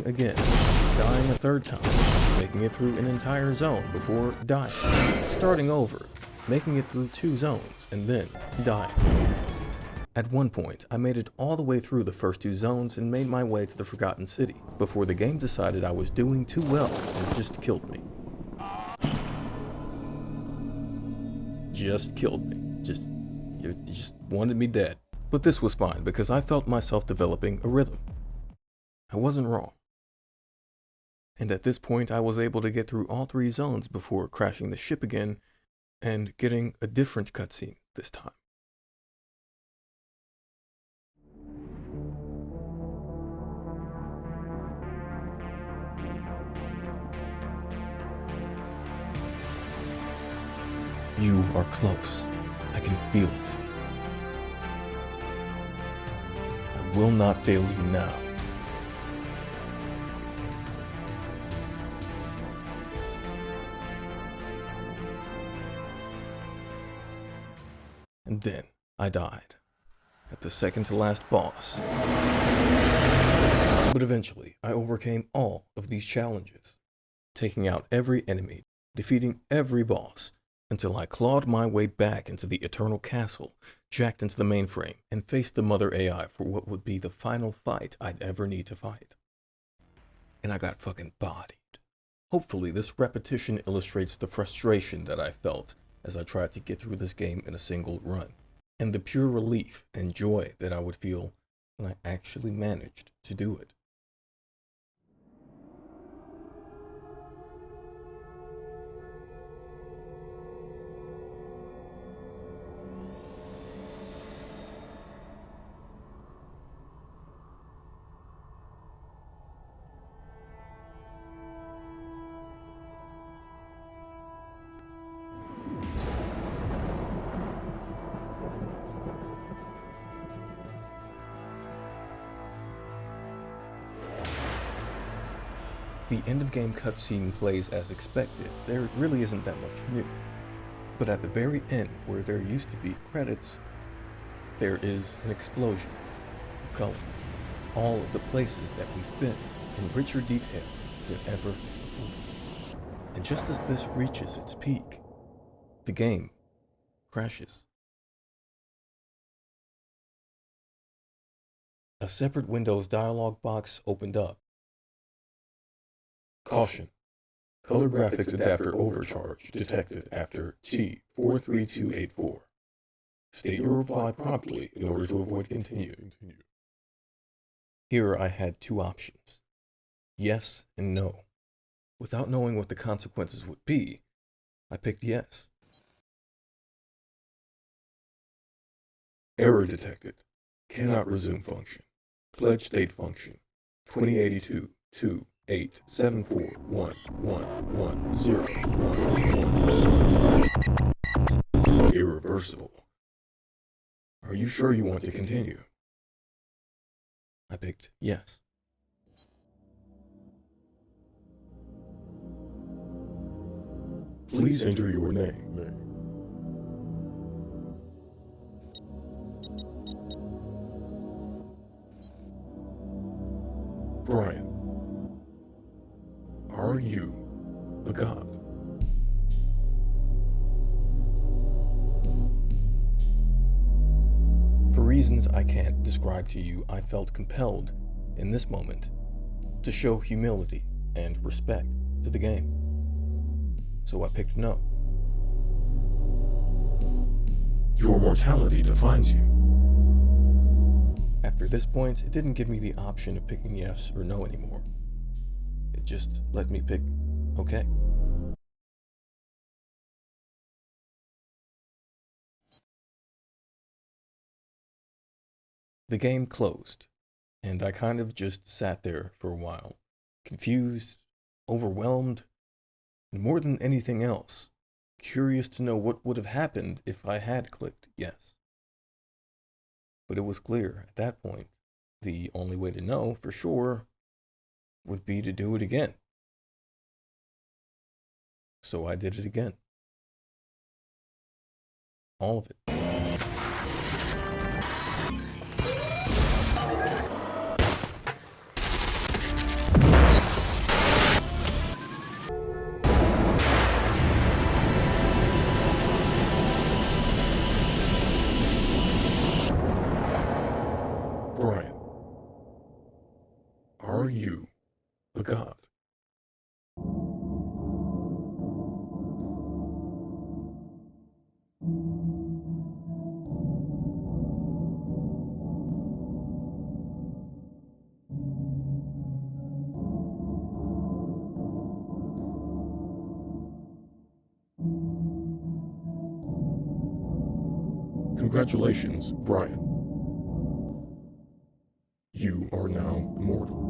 S1: again, dying a third time, making it through an entire zone before dying, starting over, making it through 2 zones, and then dying. At one point, I made it all the way through the first 2 zones and made my way to the Forgotten City before the game decided I was doing too well and just killed me. Just killed me. Just wanted me dead. But this was fine because I felt myself developing a rhythm. I wasn't wrong. And at this point, I was able to get through all 3 zones before crashing the ship again and getting a different cutscene this time. You are close. I can feel it. I will not fail you now. And then I died at the second to last boss. But eventually, I overcame all of these challenges, taking out every enemy, defeating every boss, until I clawed my way back into the Eternal Castle, jacked into the mainframe, and faced the Mother AI for what would be the final fight I'd ever need to fight. And I got fucking bodied. Hopefully this repetition illustrates the frustration that I felt as I tried to get through this game in a single run, and the pure relief and joy that I would feel when I actually managed to do it. The end-of-game cutscene plays as expected. There really isn't that much new. But at the very end, where there used to be credits, there is an explosion of color. All of the places that we've been in richer detail than ever before. And just as this reaches its peak, the game crashes. A separate Windows dialog box opened up. Caution. Color graphics adapter overcharge detected after T43284. State your reply promptly in order to avoid continuing. Here I had two options. Yes and no. Without knowing what the consequences would be, I picked yes. Error detected. Cannot resume function. Pledge state function. 2082 282741110111. Irreversible. Are you sure you want to continue? I picked yes.
S3: Please enter your name. Bryan. Are you a god?
S1: For reasons I can't describe to you, I felt compelled, in this moment, to show humility and respect to the game. So I picked no.
S3: Your mortality defines you.
S1: After this point, it didn't give me the option of picking yes or no anymore. It just let me pick okay. The game closed, and I kind of just sat there for a while, confused, overwhelmed, and more than anything else, curious to know what would have happened if I had clicked yes. But it was clear at that point, the only way to know for sure would be to do it again. So I did it again. All of it.
S3: Bryan. Are you a god? Congratulations, Bryan. You are now immortal.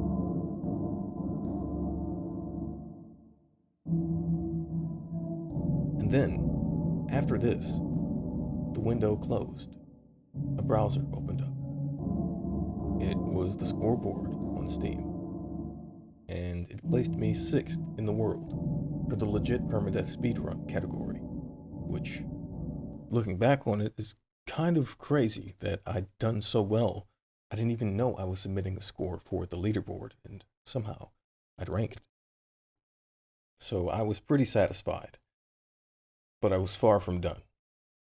S1: And then, after this, the window closed. A browser opened up. It was the scoreboard on Steam. And it placed me 6th in the world for the legit permadeath speedrun category, which, looking back on it, is kind of crazy that I'd done so well. I didn't even know I was submitting a score for the leaderboard, and somehow I'd ranked. So I was pretty satisfied. But I was far from done,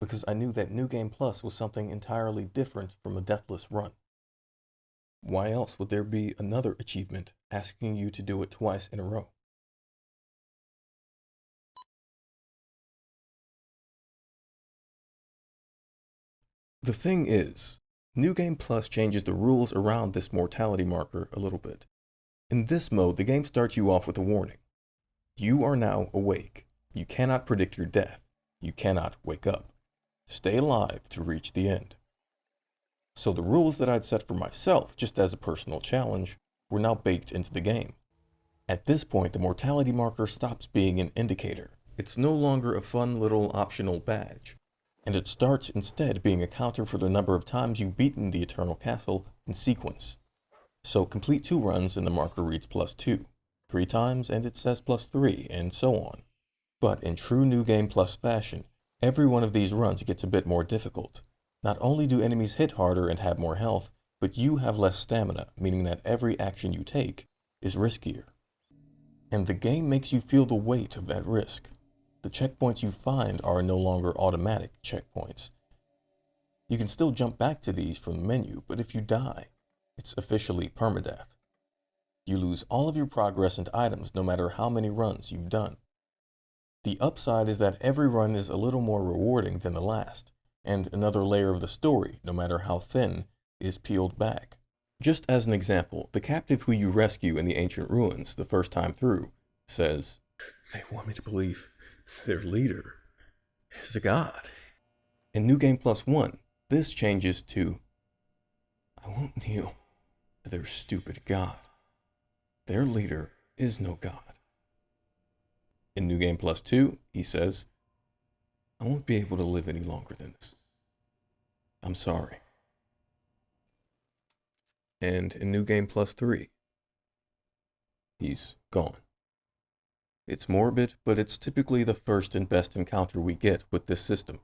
S1: because I knew that New Game Plus was something entirely different from a deathless run. Why else would there be another achievement asking you to do it twice in a row? The thing is, New Game Plus changes the rules around this mortality marker a little bit. In this mode, the game starts you off with a warning. You are now awake. You cannot predict your death. You cannot wake up. Stay alive to reach the end. So the rules that I'd set for myself, just as a personal challenge, were now baked into the game. At this point, the mortality marker stops being an indicator. It's no longer a fun little optional badge, and it starts instead being a counter for the number of times you've beaten the Eternal Castle in sequence. So complete 2 runs and the marker reads +2. 3 times and it says +3, and so on. But in true New Game Plus fashion, every one of these runs gets a bit more difficult. Not only do enemies hit harder and have more health, but you have less stamina, meaning that every action you take is riskier. And the game makes you feel the weight of that risk. The checkpoints you find are no longer automatic checkpoints. You can still jump back to these from the menu, but if you die, it's officially permadeath. You lose all of your progress and items no matter how many runs you've done. The upside is that every run is a little more rewarding than the last, and another layer of the story, no matter how thin, is peeled back. Just as an example, the captive who you rescue in the ancient ruins the first time through says,
S3: They want me to believe their leader is a god.
S1: In New Game Plus 1, this changes to, I won't kneel to their stupid god. Their leader is no god. In New Game Plus 2, he says, I won't be able to live any longer than this. I'm sorry. And in New Game Plus 3, he's gone. It's morbid, but it's typically the first and best encounter we get with this system,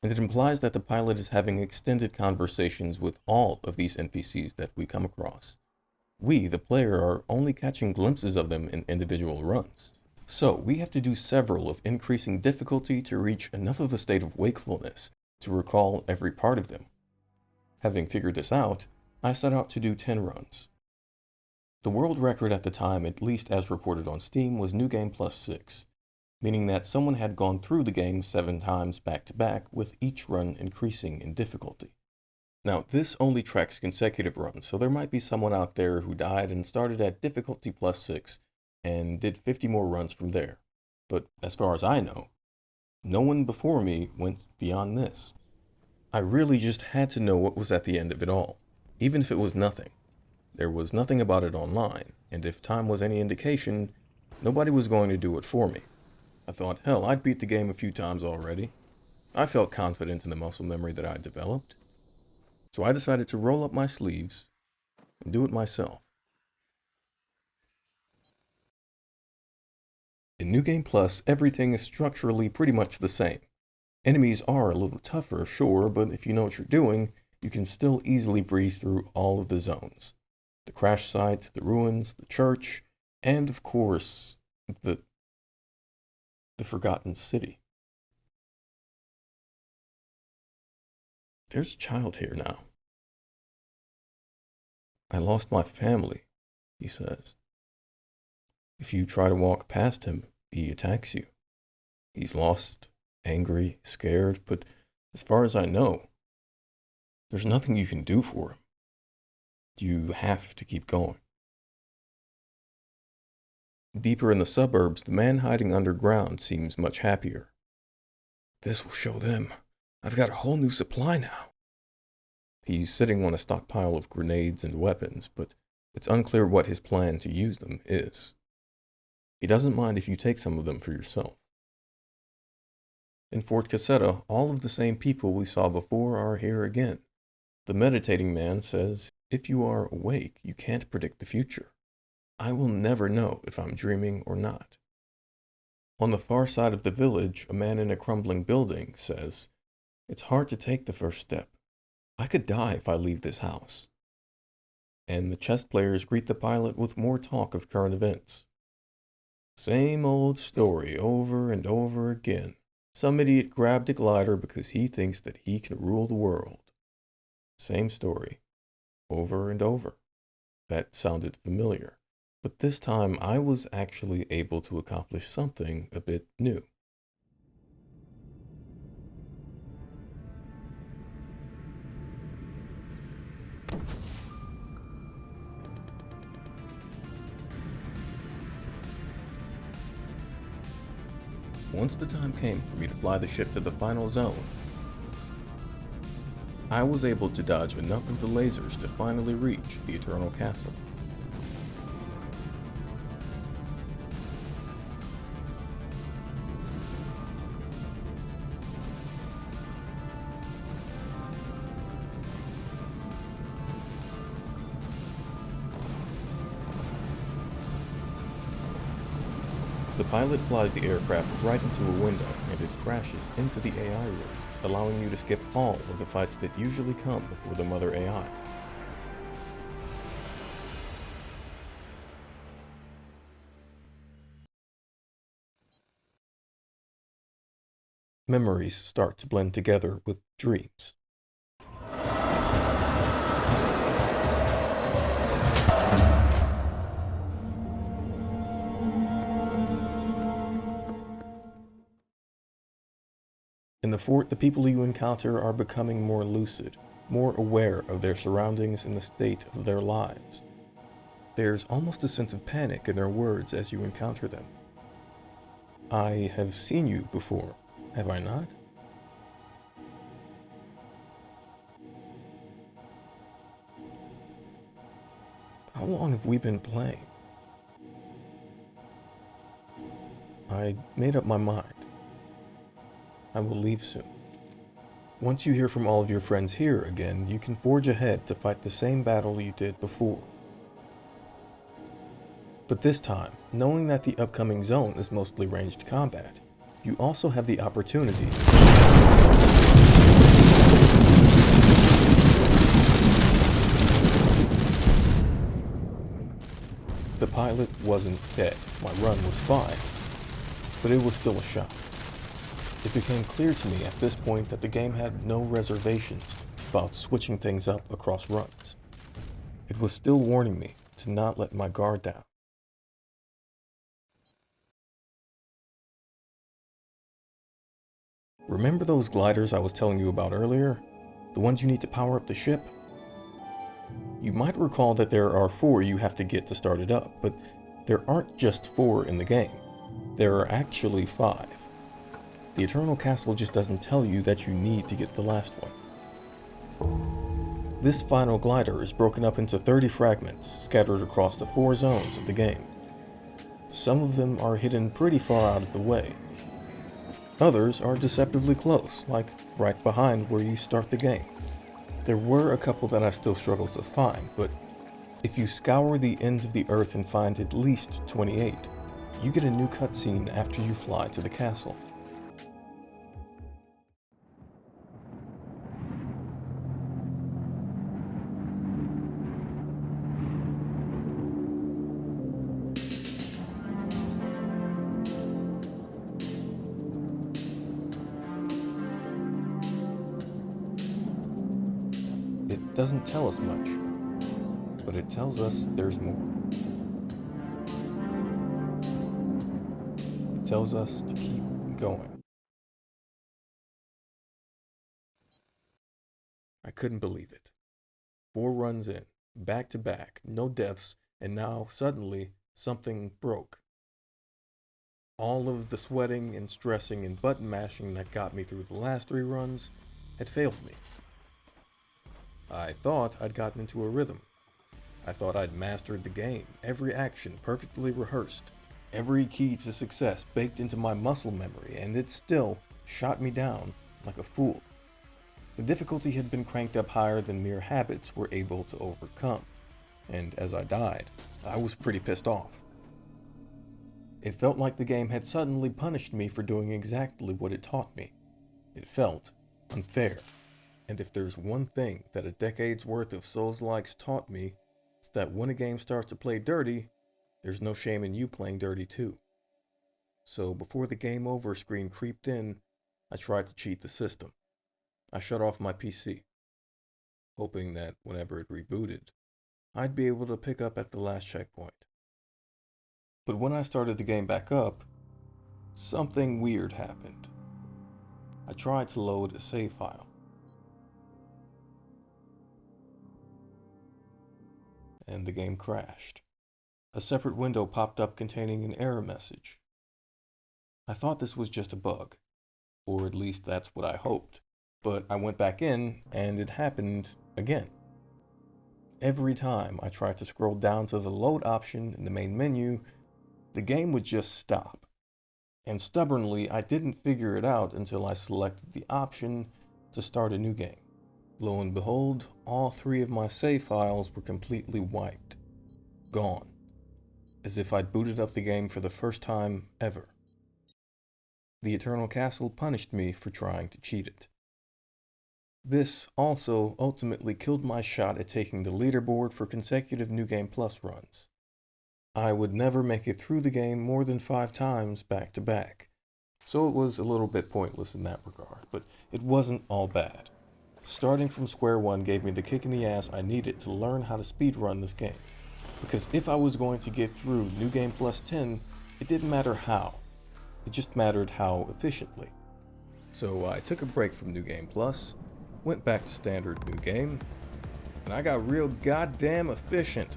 S1: and it implies that the pilot is having extended conversations with all of these NPCs that we come across. We, the player, are only catching glimpses of them in individual runs. So we have to do several of increasing difficulty to reach enough of a state of wakefulness to recall every part of them. Having figured this out, I set out to do 10 runs. The world record at the time, at least as reported on Steam, was New Game Plus 6, meaning that someone had gone through the game 7 times back to back, with each run increasing in difficulty. Now, this only tracks consecutive runs, so there might be someone out there who died and started at difficulty plus 6 and did 50 more runs from there. But as far as I know, no one before me went beyond this. I really just had to know what was at the end of it all, even if it was nothing. There was nothing about it online, and if time was any indication, nobody was going to do it for me. I thought, hell, I'd beat the game a few times already. I felt confident in the muscle memory that I'd developed. So I decided to roll up my sleeves and do it myself. In New Game Plus, everything is structurally pretty much the same. Enemies are a little tougher, sure, but if you know what you're doing, you can still easily breeze through all of the zones. The crash site, the ruins, the church, and of course, the Forgotten City. There's a child here now. I lost my family, he says. If you try to walk past him, he attacks you. He's lost, angry, scared, but as far as I know, there's nothing you can do for him. You have to keep going. Deeper in the suburbs, the man hiding underground seems much happier. This will show them. I've got a whole new supply now. He's sitting on a stockpile of grenades and weapons, but it's unclear what his plan to use them is. He doesn't mind if you take some of them for yourself. In Fort Cassetta, all of the same people we saw before are here again. The meditating man says, if you are awake, you can't predict the future. I will never know if I'm dreaming or not. On the far side of the village, a man in a crumbling building says, it's hard to take the first step. I could die if I leave this house. And the chess players greet the pilot with more talk of current events. Same old story over and over again. Some idiot grabbed a glider because he thinks that he can rule the world. Same story, over and over. That sounded familiar, but this time I was actually able to accomplish something a bit new. Once the time came for me to fly the ship to the final zone, I was able to dodge enough of the lasers to finally reach the Eternal Castle. The pilot flies the aircraft right into a window and it crashes into the AI room, allowing you to skip all of the fights that usually come before the mother AI. Memories start to blend together with dreams. In the fort, the people you encounter are becoming more lucid, more aware of their surroundings and the state of their lives. There's almost a sense of panic in their words as you encounter them. I have seen you before, have I not? How long have we been playing? I made up my mind. I will leave soon. Once you hear from all of your friends here again, you can forge ahead to fight the same battle you did before. But this time, knowing that the upcoming zone is mostly ranged combat, you also have the opportunity The pilot wasn't dead. My run was fine, but it was still a shock. It became clear to me at this point that the game had no reservations about switching things up across runs. It was still warning me to not let my guard down. Remember those gliders I was telling you about earlier? The ones you need to power up the ship? You might recall that there are 4 you have to get to start it up, but there aren't just 4 in the game. There are actually 5. The Eternal Castle just doesn't tell you that you need to get the last one. This final glider is broken up into 30 fragments scattered across the 4 zones of the game. Some of them are hidden pretty far out of the way. Others are deceptively close, like right behind where you start the game. There were a couple that I still struggled to find, but if you scour the ends of the earth and find at least 28, you get a new cutscene after you fly to the castle. It doesn't tell us much, but it tells us there's more. It tells us to keep going. I couldn't believe it. 4 runs in, back to back, no deaths, and now, suddenly, something broke. All of the sweating and stressing and button mashing that got me through the last 3 runs had failed me. I thought I'd gotten into a rhythm. I thought I'd mastered the game, every action perfectly rehearsed, every key to success baked into my muscle memory, and it still shot me down like a fool. The difficulty had been cranked up higher than mere habits were able to overcome, and as I died, I was pretty pissed off. It felt like the game had suddenly punished me for doing exactly what it taught me. It felt unfair. And if there's one thing that a decade's worth of Souls-likes taught me, it's that when a game starts to play dirty, there's no shame in you playing dirty too. So before the game over screen creeped in, I tried to cheat the system. I shut off my PC, hoping that whenever it rebooted, I'd be able to pick up at the last checkpoint. But when I started the game back up, something weird happened. I tried to load a save file, and the game crashed. A separate window popped up containing an error message. I thought this was just a bug, or at least that's what I hoped, but I went back in and it happened again. Every time I tried to scroll down to the load option in the main menu, the game would just stop. And stubbornly, I didn't figure it out until I selected the option to start a new game. Lo and behold, all 3 of my save files were completely wiped. Gone. as if I'd booted up the game for the first time ever. The Eternal Castle punished me for trying to cheat it. This also ultimately killed my shot at taking the leaderboard for consecutive New Game Plus runs. I would never make it through the game more than 5 times back to back, so it was a little bit pointless in that regard, but it wasn't all bad. Starting from square one gave me the kick in the ass I needed to learn how to speedrun this game, because if I was going to get through New Game Plus 10, it didn't matter how, it just mattered how efficiently. So I took a break from New Game Plus, went back to standard New Game, and I got real goddamn efficient.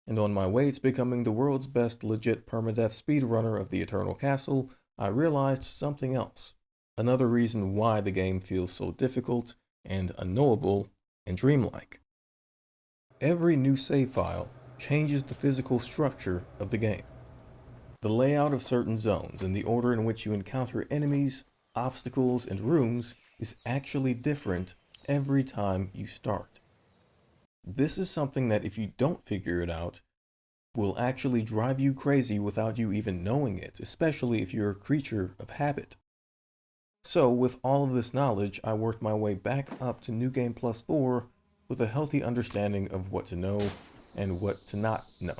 S1: And on my way to becoming the world's best legit permadeath speedrunner of the Eternal Castle, I realized something else. Another reason why the game feels so difficult and unknowable and dreamlike. Every new save file changes the physical structure of the game. The layout of certain zones and the order in which you encounter enemies, obstacles, and rooms is actually different every time you start. This is something that if you don't figure it out, will actually drive you crazy without you even knowing it, especially if you're a creature of habit. So with all of this knowledge, I worked my way back up to New Game Plus 4 with a healthy understanding of what to know and what to not know.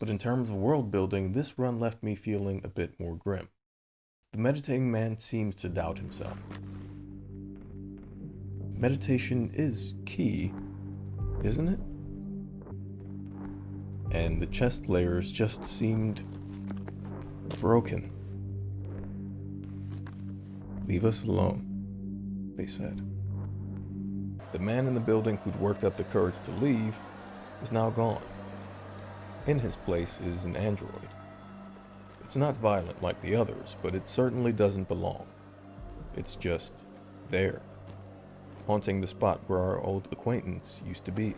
S1: But in terms of world building, this run left me feeling a bit more grim. The meditating man seems to doubt himself. Meditation is key, isn't it? And the chess players just seemed broken. "Leave us alone," they said. The man in the building who'd worked up the courage to leave is now gone. In his place is an android. It's not violent like the others, but it certainly doesn't belong. It's just there, haunting the spot where our old acquaintance used to be.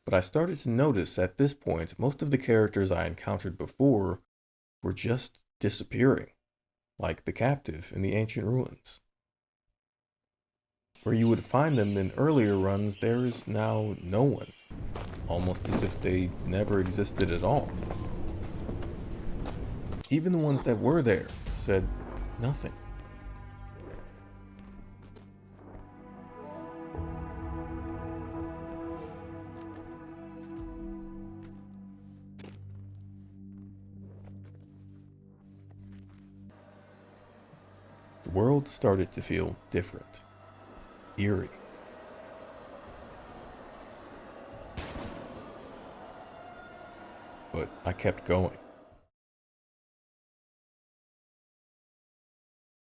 S1: But I started to notice at this point most of the characters I encountered before were just disappearing, like the captive in the ancient ruins. Where you would find them in earlier runs, there is now no one, almost as if they never existed at all. Even the ones that were there said nothing. The world started to feel different, eerie. But I kept going.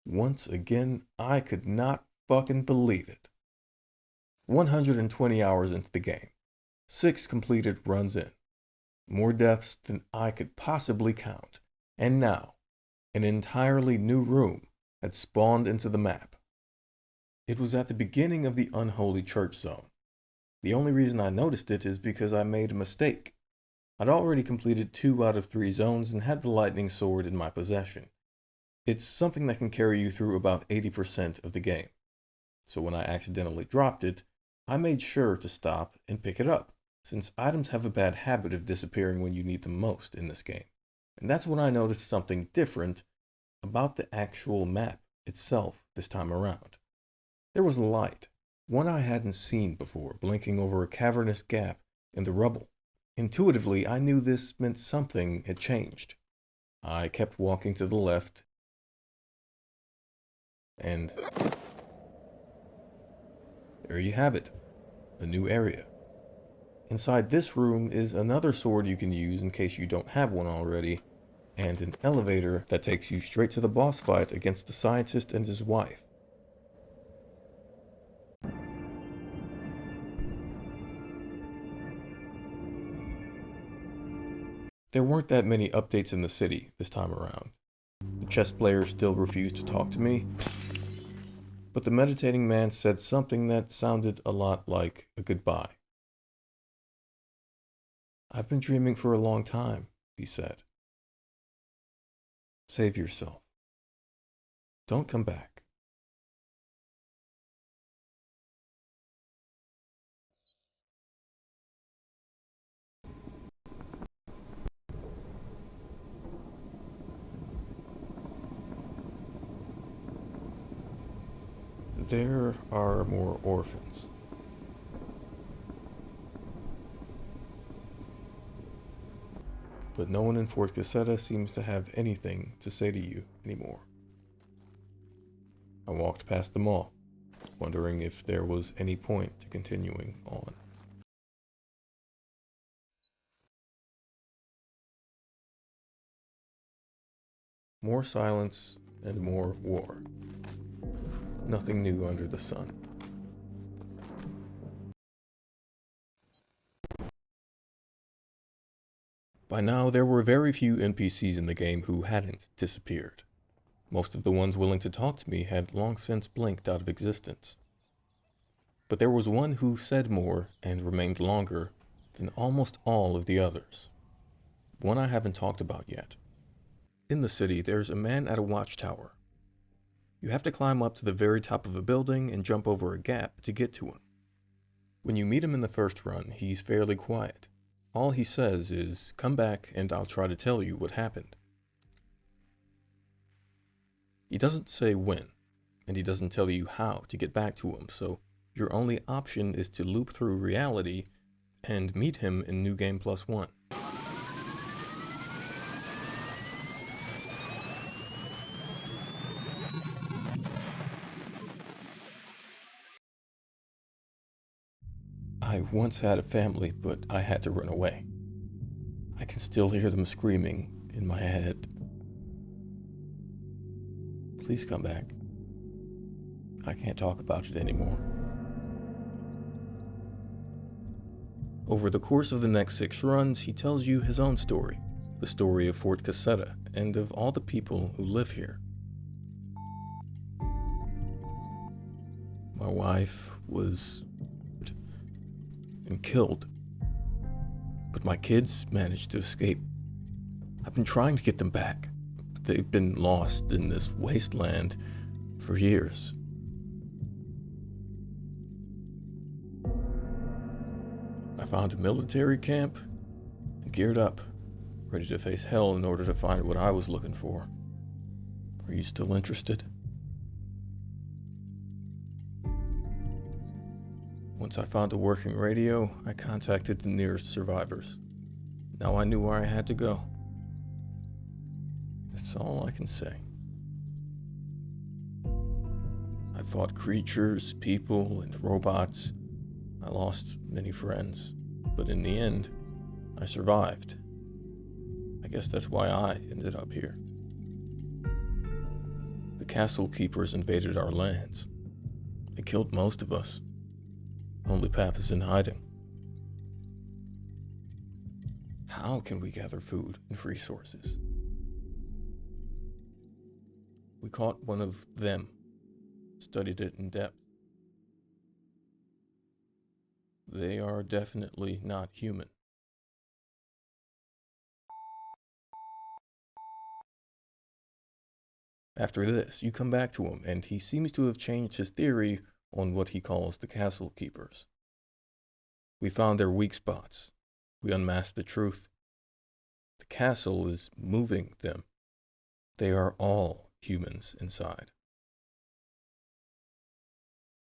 S1: Once again, I could not fucking believe it. 120 hours into the game, 6 completed runs in, more deaths than I could possibly count, and now, an entirely new room had spawned into the map. It was at the beginning of the Unholy Church Zone. The only reason I noticed it is because I made a mistake. I'd already completed 2 out of 3 zones and had the lightning sword in my possession. It's something that can carry you through about 80% of the game. So when I accidentally dropped it, I made sure to stop and pick it up, since items have a bad habit of disappearing when you need them most in this game. And that's when I noticed something different about the actual map itself this time around. There was a light, one I hadn't seen before, blinking over a cavernous gap in the rubble. Intuitively, I knew this meant something had changed. I kept walking to the left, and there you have it, a new area. Inside this room is another sword you can use in case you don't have one already, and an elevator that takes you straight to the boss fight against the scientist and his wife. There weren't that many updates in the city this time around. The chess players still refused to talk to me. But the meditating man said something that sounded a lot like a goodbye. "I've been dreaming for a long time," he said. "Save yourself. Don't come back." There are more orphans. But no one in Fort Cassetta seems to have anything to say to you anymore. I walked past them all, wondering if there was any point to continuing on. More silence and more war. Nothing new under the sun. By now, there were very few NPCs in the game who hadn't disappeared. Most of the ones willing to talk to me had long since blinked out of existence. But there was one who said more and remained longer than almost all of the others. One I haven't talked about yet. In the city, there's a man at a watchtower. You have to climb up to the very top of a building and jump over a gap to get to him. When you meet him in the first run, he's fairly quiet. All he says is, "Come back and I'll try to tell you what happened." He doesn't say when, and he doesn't tell you how to get back to him, so your only option is to loop through reality and meet him in New Game Plus One. I once had a family, but I had to run away. I can still hear them screaming in my head. Please come back. I can't talk about it anymore. Over the course of the next 6 runs, he tells you his own story, the story of Fort Cassetta, and of all the people who live here. My wife was and killed, but my kids managed to escape. I've been trying to get them back, but they've been lost in this wasteland for years. I found a military camp and geared up, ready to face hell in order to find what I was looking for. Are you still interested? Once I found a working radio, I contacted the nearest survivors. Now I knew where I had to go. That's all I can say. I fought creatures, people, and robots. I lost many friends, but in the end, I survived. I guess that's why I ended up here. The castle keepers invaded our lands. They killed most of us. Only path is in hiding. How can we gather food and resources? We caught one of them, studied it in depth. They are definitely not human. After this, you come back to him, and he seems to have changed his theory on what he calls the castle keepers. We found their weak spots. We unmasked the truth. The castle is moving them. They are all humans inside.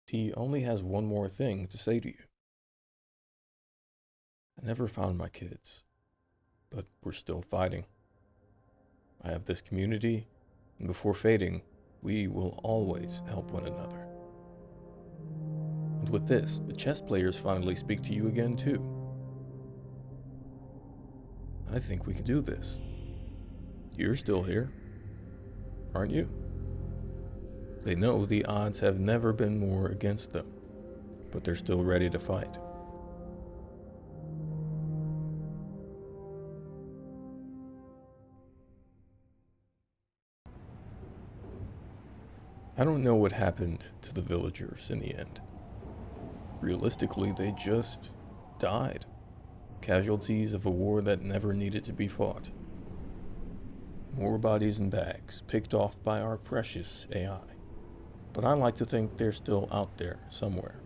S1: He only has one more thing to say to you. I never found my kids, but we're still fighting. I have this community, and before fading, we will always help one another. And with this, the chess players finally speak to you again too. I think we can do this. You're still here, aren't you? They know the odds have never been more against them, but they're still ready to fight. I don't know what happened to the villagers in the end. Realistically, they just died. Casualties of a war that never needed to be fought. More bodies in bags, picked off by our precious AI. But I like to think they're still out there somewhere,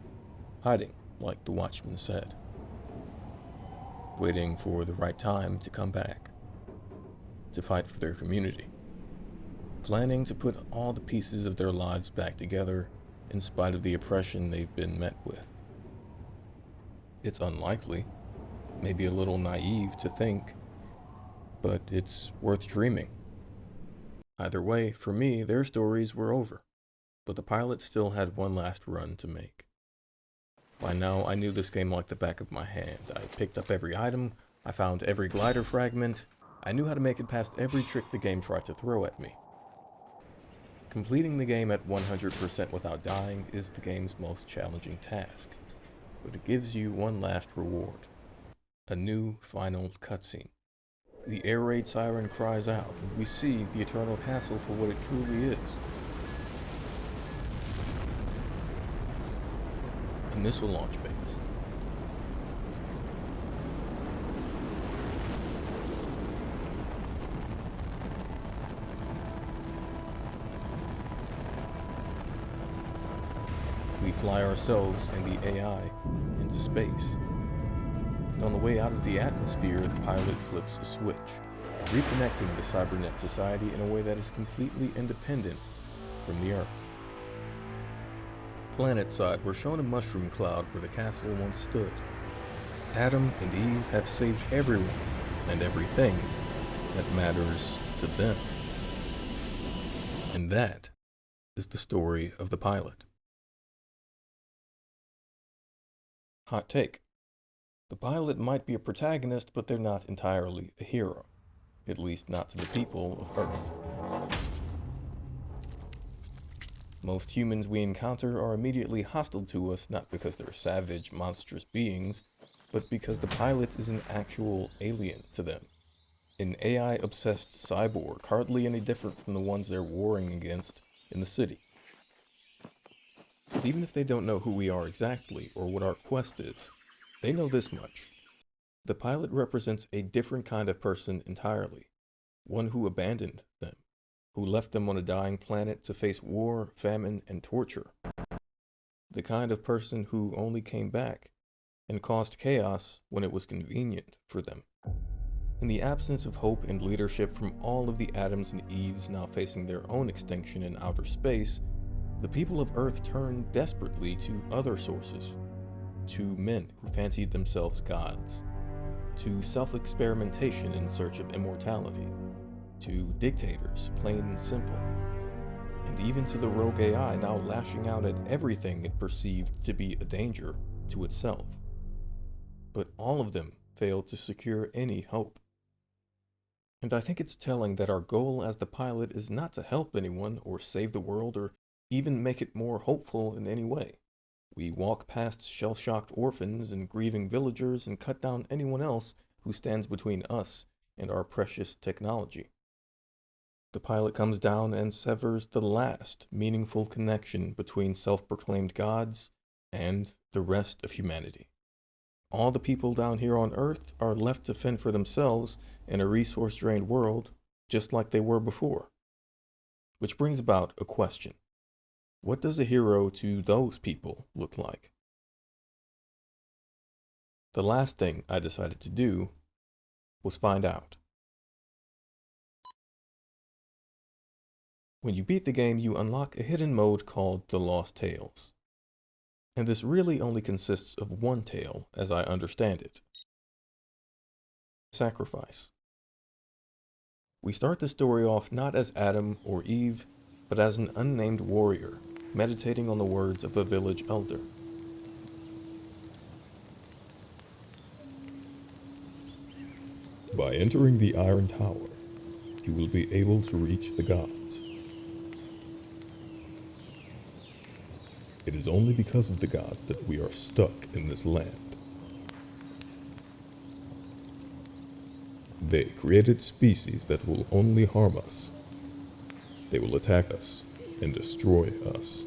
S1: hiding, like the Watchman said. Waiting for the right time to come back, to fight for their community. Planning to put all the pieces of their lives back together in spite of the oppression they've been met with. It's unlikely, maybe a little naive to think, but it's worth dreaming. Either way, for me, their stories were over, but the pilot still had one last run to make. By now, I knew this game like the back of my hand. I picked up every item, I found every glider fragment, I knew how to make it past every trick the game tried to throw at me. Completing the game at 100% without dying is the game's most challenging task, but it gives you one last reward. A new final cutscene. The air raid siren cries out, and we see the Eternal Castle for what it truly is. A missile launch base. We fly ourselves and the AI into space. And on the way out of the atmosphere, the pilot flips a switch, reconnecting the cybernet society in a way that is completely independent from the Earth. Planetside, we're shown a mushroom cloud where the castle once stood. Adam and Eve have saved everyone and everything that matters to them. And that is the story of the pilot. Hot take. The pilot might be a protagonist, but they're not entirely a hero. At least not to the people of Earth. Most humans we encounter are immediately hostile to us, not because they're savage, monstrous beings, but because the pilot is an actual alien to them. An AI-obsessed cyborg, hardly any different from the ones they're warring against in the city. But even if they don't know who we are exactly, or what our quest is, they know this much. The pilot represents a different kind of person entirely. One who abandoned them, who left them on a dying planet to face war, famine, and torture. The kind of person who only came back and caused chaos when it was convenient for them. In the absence of hope and leadership from all of the Adams and Eves now facing their own extinction in outer space, the people of Earth turned desperately to other sources. To men who fancied themselves gods. To self-experimentation in search of immortality. To dictators, plain and simple. And even to the rogue AI now lashing out at everything it perceived to be a danger to itself. But all of them failed to secure any hope. And I think it's telling that our goal as the pilot is not to help anyone or save the world or even make it more hopeful in any way. We walk past shell-shocked orphans and grieving villagers and cut down anyone else who stands between us and our precious technology. The pilot comes down and severs the last meaningful connection between self-proclaimed gods and the rest of humanity. All the people down here on Earth are left to fend for themselves in a resource-drained world just like they were before. Which brings about a question. What does a hero to those people look like? The last thing I decided to do was find out. When you beat the game, you unlock a hidden mode called the Lost Tales. And this really only consists of one tale, as I understand it. Sacrifice. We start the story off not as Adam or Eve, but as an unnamed warrior, meditating on the words of a village elder.
S3: By entering the Iron Tower, you will be able to reach the gods. It is only because of the gods that we are stuck in this land. They created species that will only harm us. They will attack us and destroy us.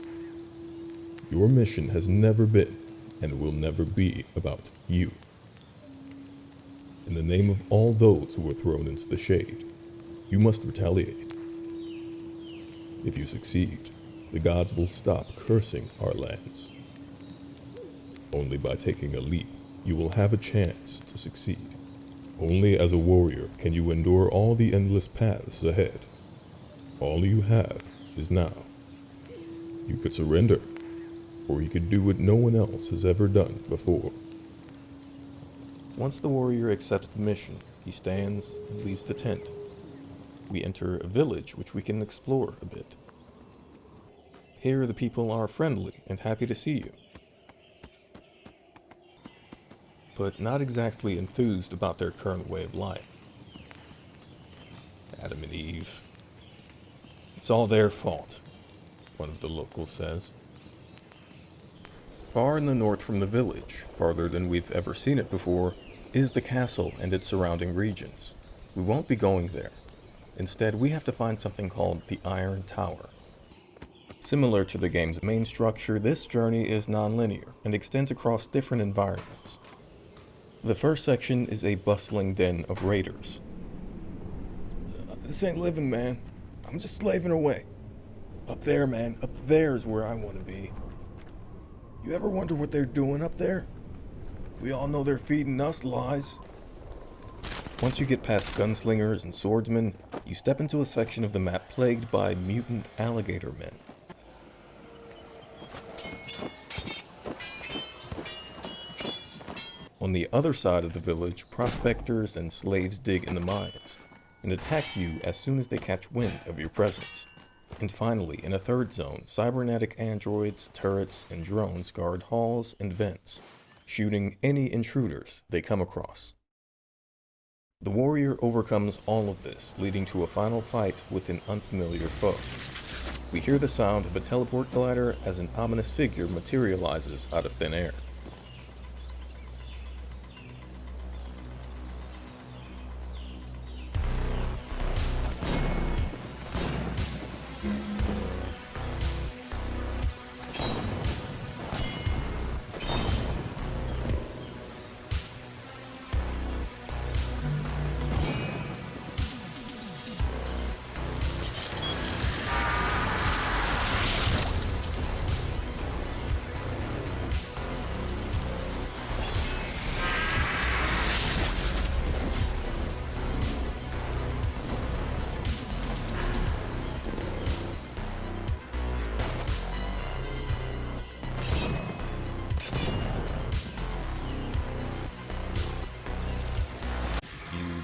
S3: Your mission has never been and will never be about you. In the name of all those who were thrown into the shade, you must retaliate. If you succeed, the gods will stop cursing our lands. Only by taking a leap, you will have a chance to succeed. Only as a warrior can you endure all the endless paths ahead. All you have is now. You could surrender, or you could do what no one else has ever done before.
S1: Once the warrior accepts the mission, he stands and leaves the tent. We enter a village which we can explore a bit. Here the people are friendly and happy to see you, but not exactly enthused about their current way of life. Adam and Eve. It's all their fault, one of the locals says. Far in the north from the village, farther than we've ever seen it before, is the castle and its surrounding regions. We won't be going there. Instead, we have to find something called the Iron Tower. Similar to the game's main structure, this journey is non-linear and extends across different environments. The first section is a bustling den of raiders.
S2: This ain't living, man. I'm just slaving away. Up there, man. Up there's where I want to be. You ever wonder what they're doing up there? We all know they're feeding us lies.
S1: Once you get past gunslingers and swordsmen, you step into a section of the map plagued by mutant alligator men. On the other side of the village, prospectors and slaves dig in the mines and attack you as soon as they catch wind of your presence. And finally, in a third zone, cybernetic androids, turrets, and drones guard halls and vents, shooting any intruders they come across. The warrior overcomes all of this, leading to a final fight with an unfamiliar foe. We hear the sound of a teleport glider as an ominous figure materializes out of thin air.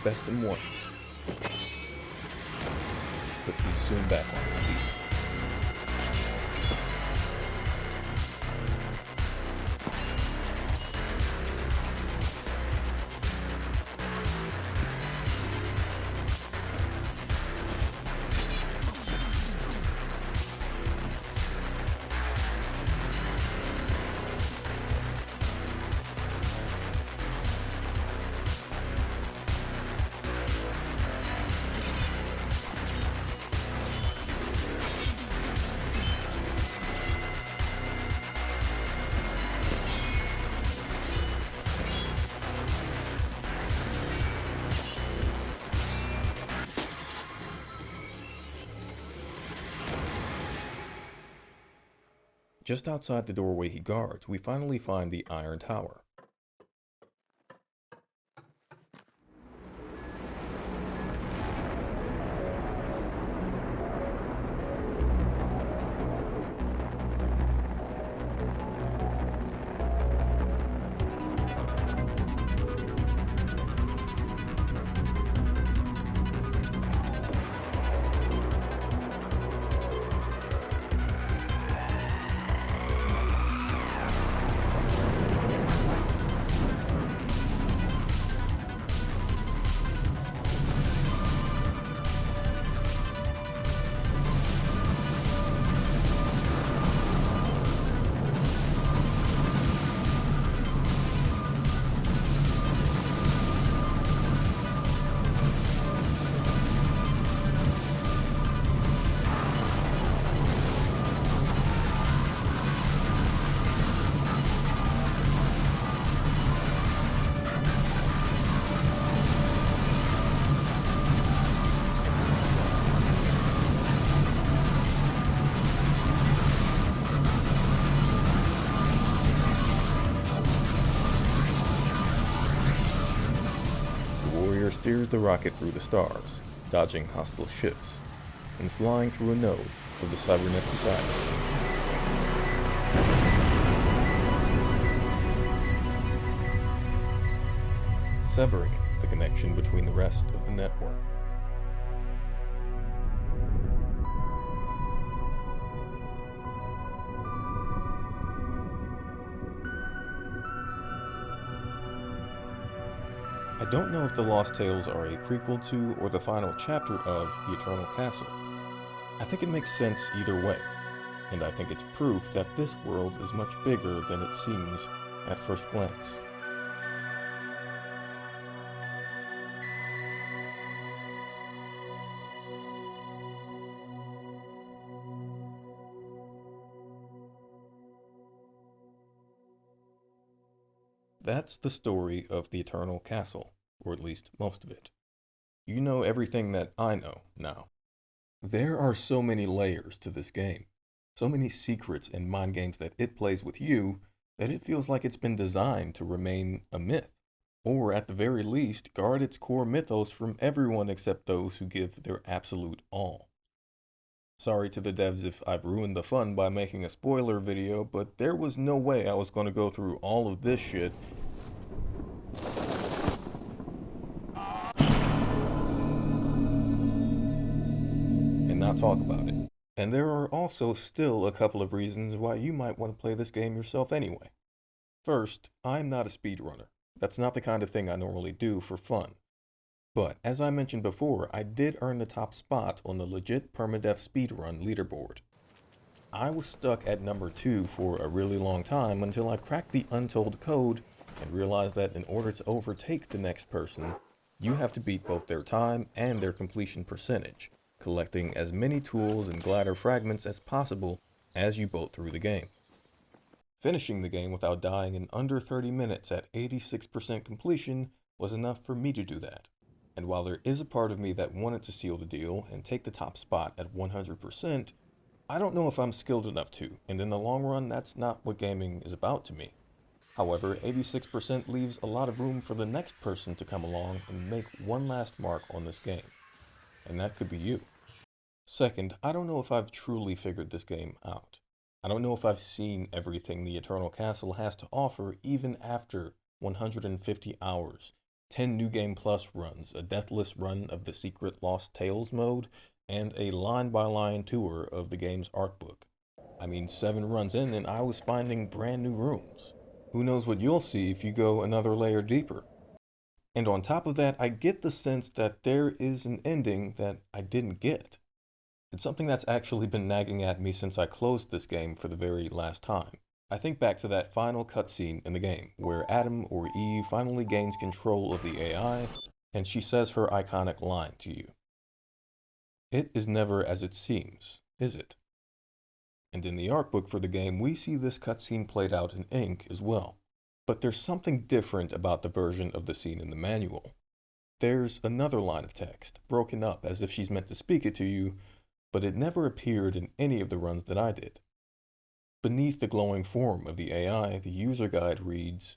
S1: Best him once, but he's soon back on his feet. Just outside the doorway he guards, we finally find the Iron Tower. navigator steers the rocket through the stars, dodging hostile ships, and flying through a node of the Cybernet Society. Severing the connection between the rest of the network. I don't know if the Lost Tales are a prequel to or the final chapter of The Eternal Castle. I think it makes sense either way, and I think it's proof that this world is much bigger than it seems at first glance. That's the story of The Eternal Castle, or at least most of it. You know everything that I know now. There are so many layers to this game, so many secrets and mind games that it plays with you, that it feels like it's been designed to remain a myth, or at the very least, guard its core mythos from everyone except those who give their absolute all. Sorry to the devs if I've ruined the fun by making a spoiler video, but there was no way I was going to go through all of this shit and not talk about it. And there are also still a couple of reasons why you might want to play this game yourself anyway. First, I'm not a speedrunner. That's not the kind of thing I normally do for fun. But, as I mentioned before, I did earn the top spot on the legit permadeath speedrun leaderboard. I was stuck at number 2 for a really long time until I cracked the untold code and realized that in order to overtake the next person, you have to beat both their time and their completion percentage, collecting as many tools and glider fragments as possible as you boat through the game. Finishing the game without dying in under 30 minutes at 86% completion was enough for me to do that. And while there is a part of me that wanted to seal the deal and take the top spot at 100%, I don't know if I'm skilled enough to, and in the long run, that's not what gaming is about to me. However, 86% leaves a lot of room for the next person to come along and make one last mark on this game. And that could be you. Second, I don't know if I've truly figured this game out. I don't know if I've seen everything the Eternal Castle has to offer even after 150 hours, 10 New Game Plus runs, a deathless run of the secret Lost Tales mode, and a line-by-line tour of the game's art book. I mean, 7 runs in and I was finding brand new rooms. Who knows what you'll see if you go another layer deeper. And on top of that, I get the sense that there is an ending that I didn't get. It's something that's actually been nagging at me since I closed this game for the very last time. I think back to that final cutscene in the game, where Adam or Eve finally gains control of the AI, and she says her iconic line to you. It is never as it seems, is it? And in the art book for the game, we see this cutscene played out in ink as well. But there's something different about the version of the scene in the manual. There's another line of text, broken up as if she's meant to speak it to you, but it never appeared in any of the runs that I did. Beneath the glowing form of the AI, the user guide reads,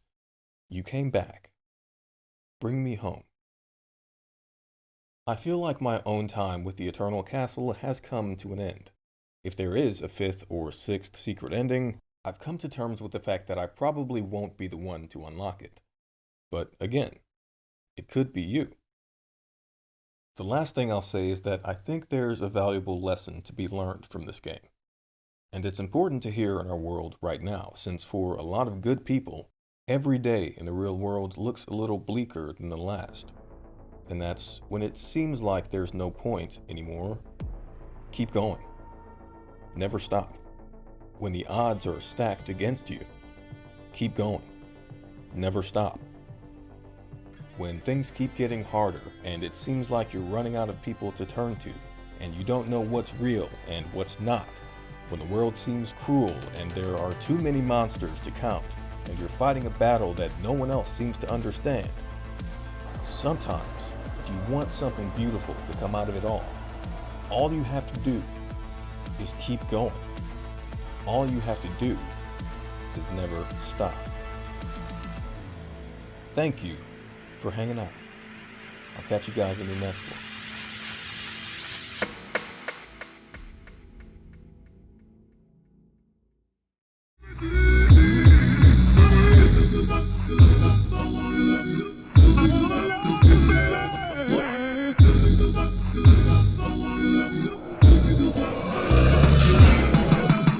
S1: "You came back. Bring me home." I feel like my own time with the Eternal Castle has come to an end. If there is a 5th or 6th secret ending, I've come to terms with the fact that I probably won't be the one to unlock it. But again, it could be you. The last thing I'll say is that I think there's a valuable lesson to be learned from this game. And it's important to hear in our world right now, since for a lot of good people, every day in the real world looks a little bleaker than the last. And that's when it seems like there's no point anymore. Keep going. Never stop. When the odds are stacked against you, keep going. Never stop. When things keep getting harder and it seems like you're running out of people to turn to, and you don't know what's real and what's not, when the world seems cruel and there are too many monsters to count, and you're fighting a battle that no one else seems to understand, sometimes, if you want something beautiful to come out of it all you have to do is keep going. All you have to do is never stop. Thank you for hanging out. I'll catch you guys in the next one.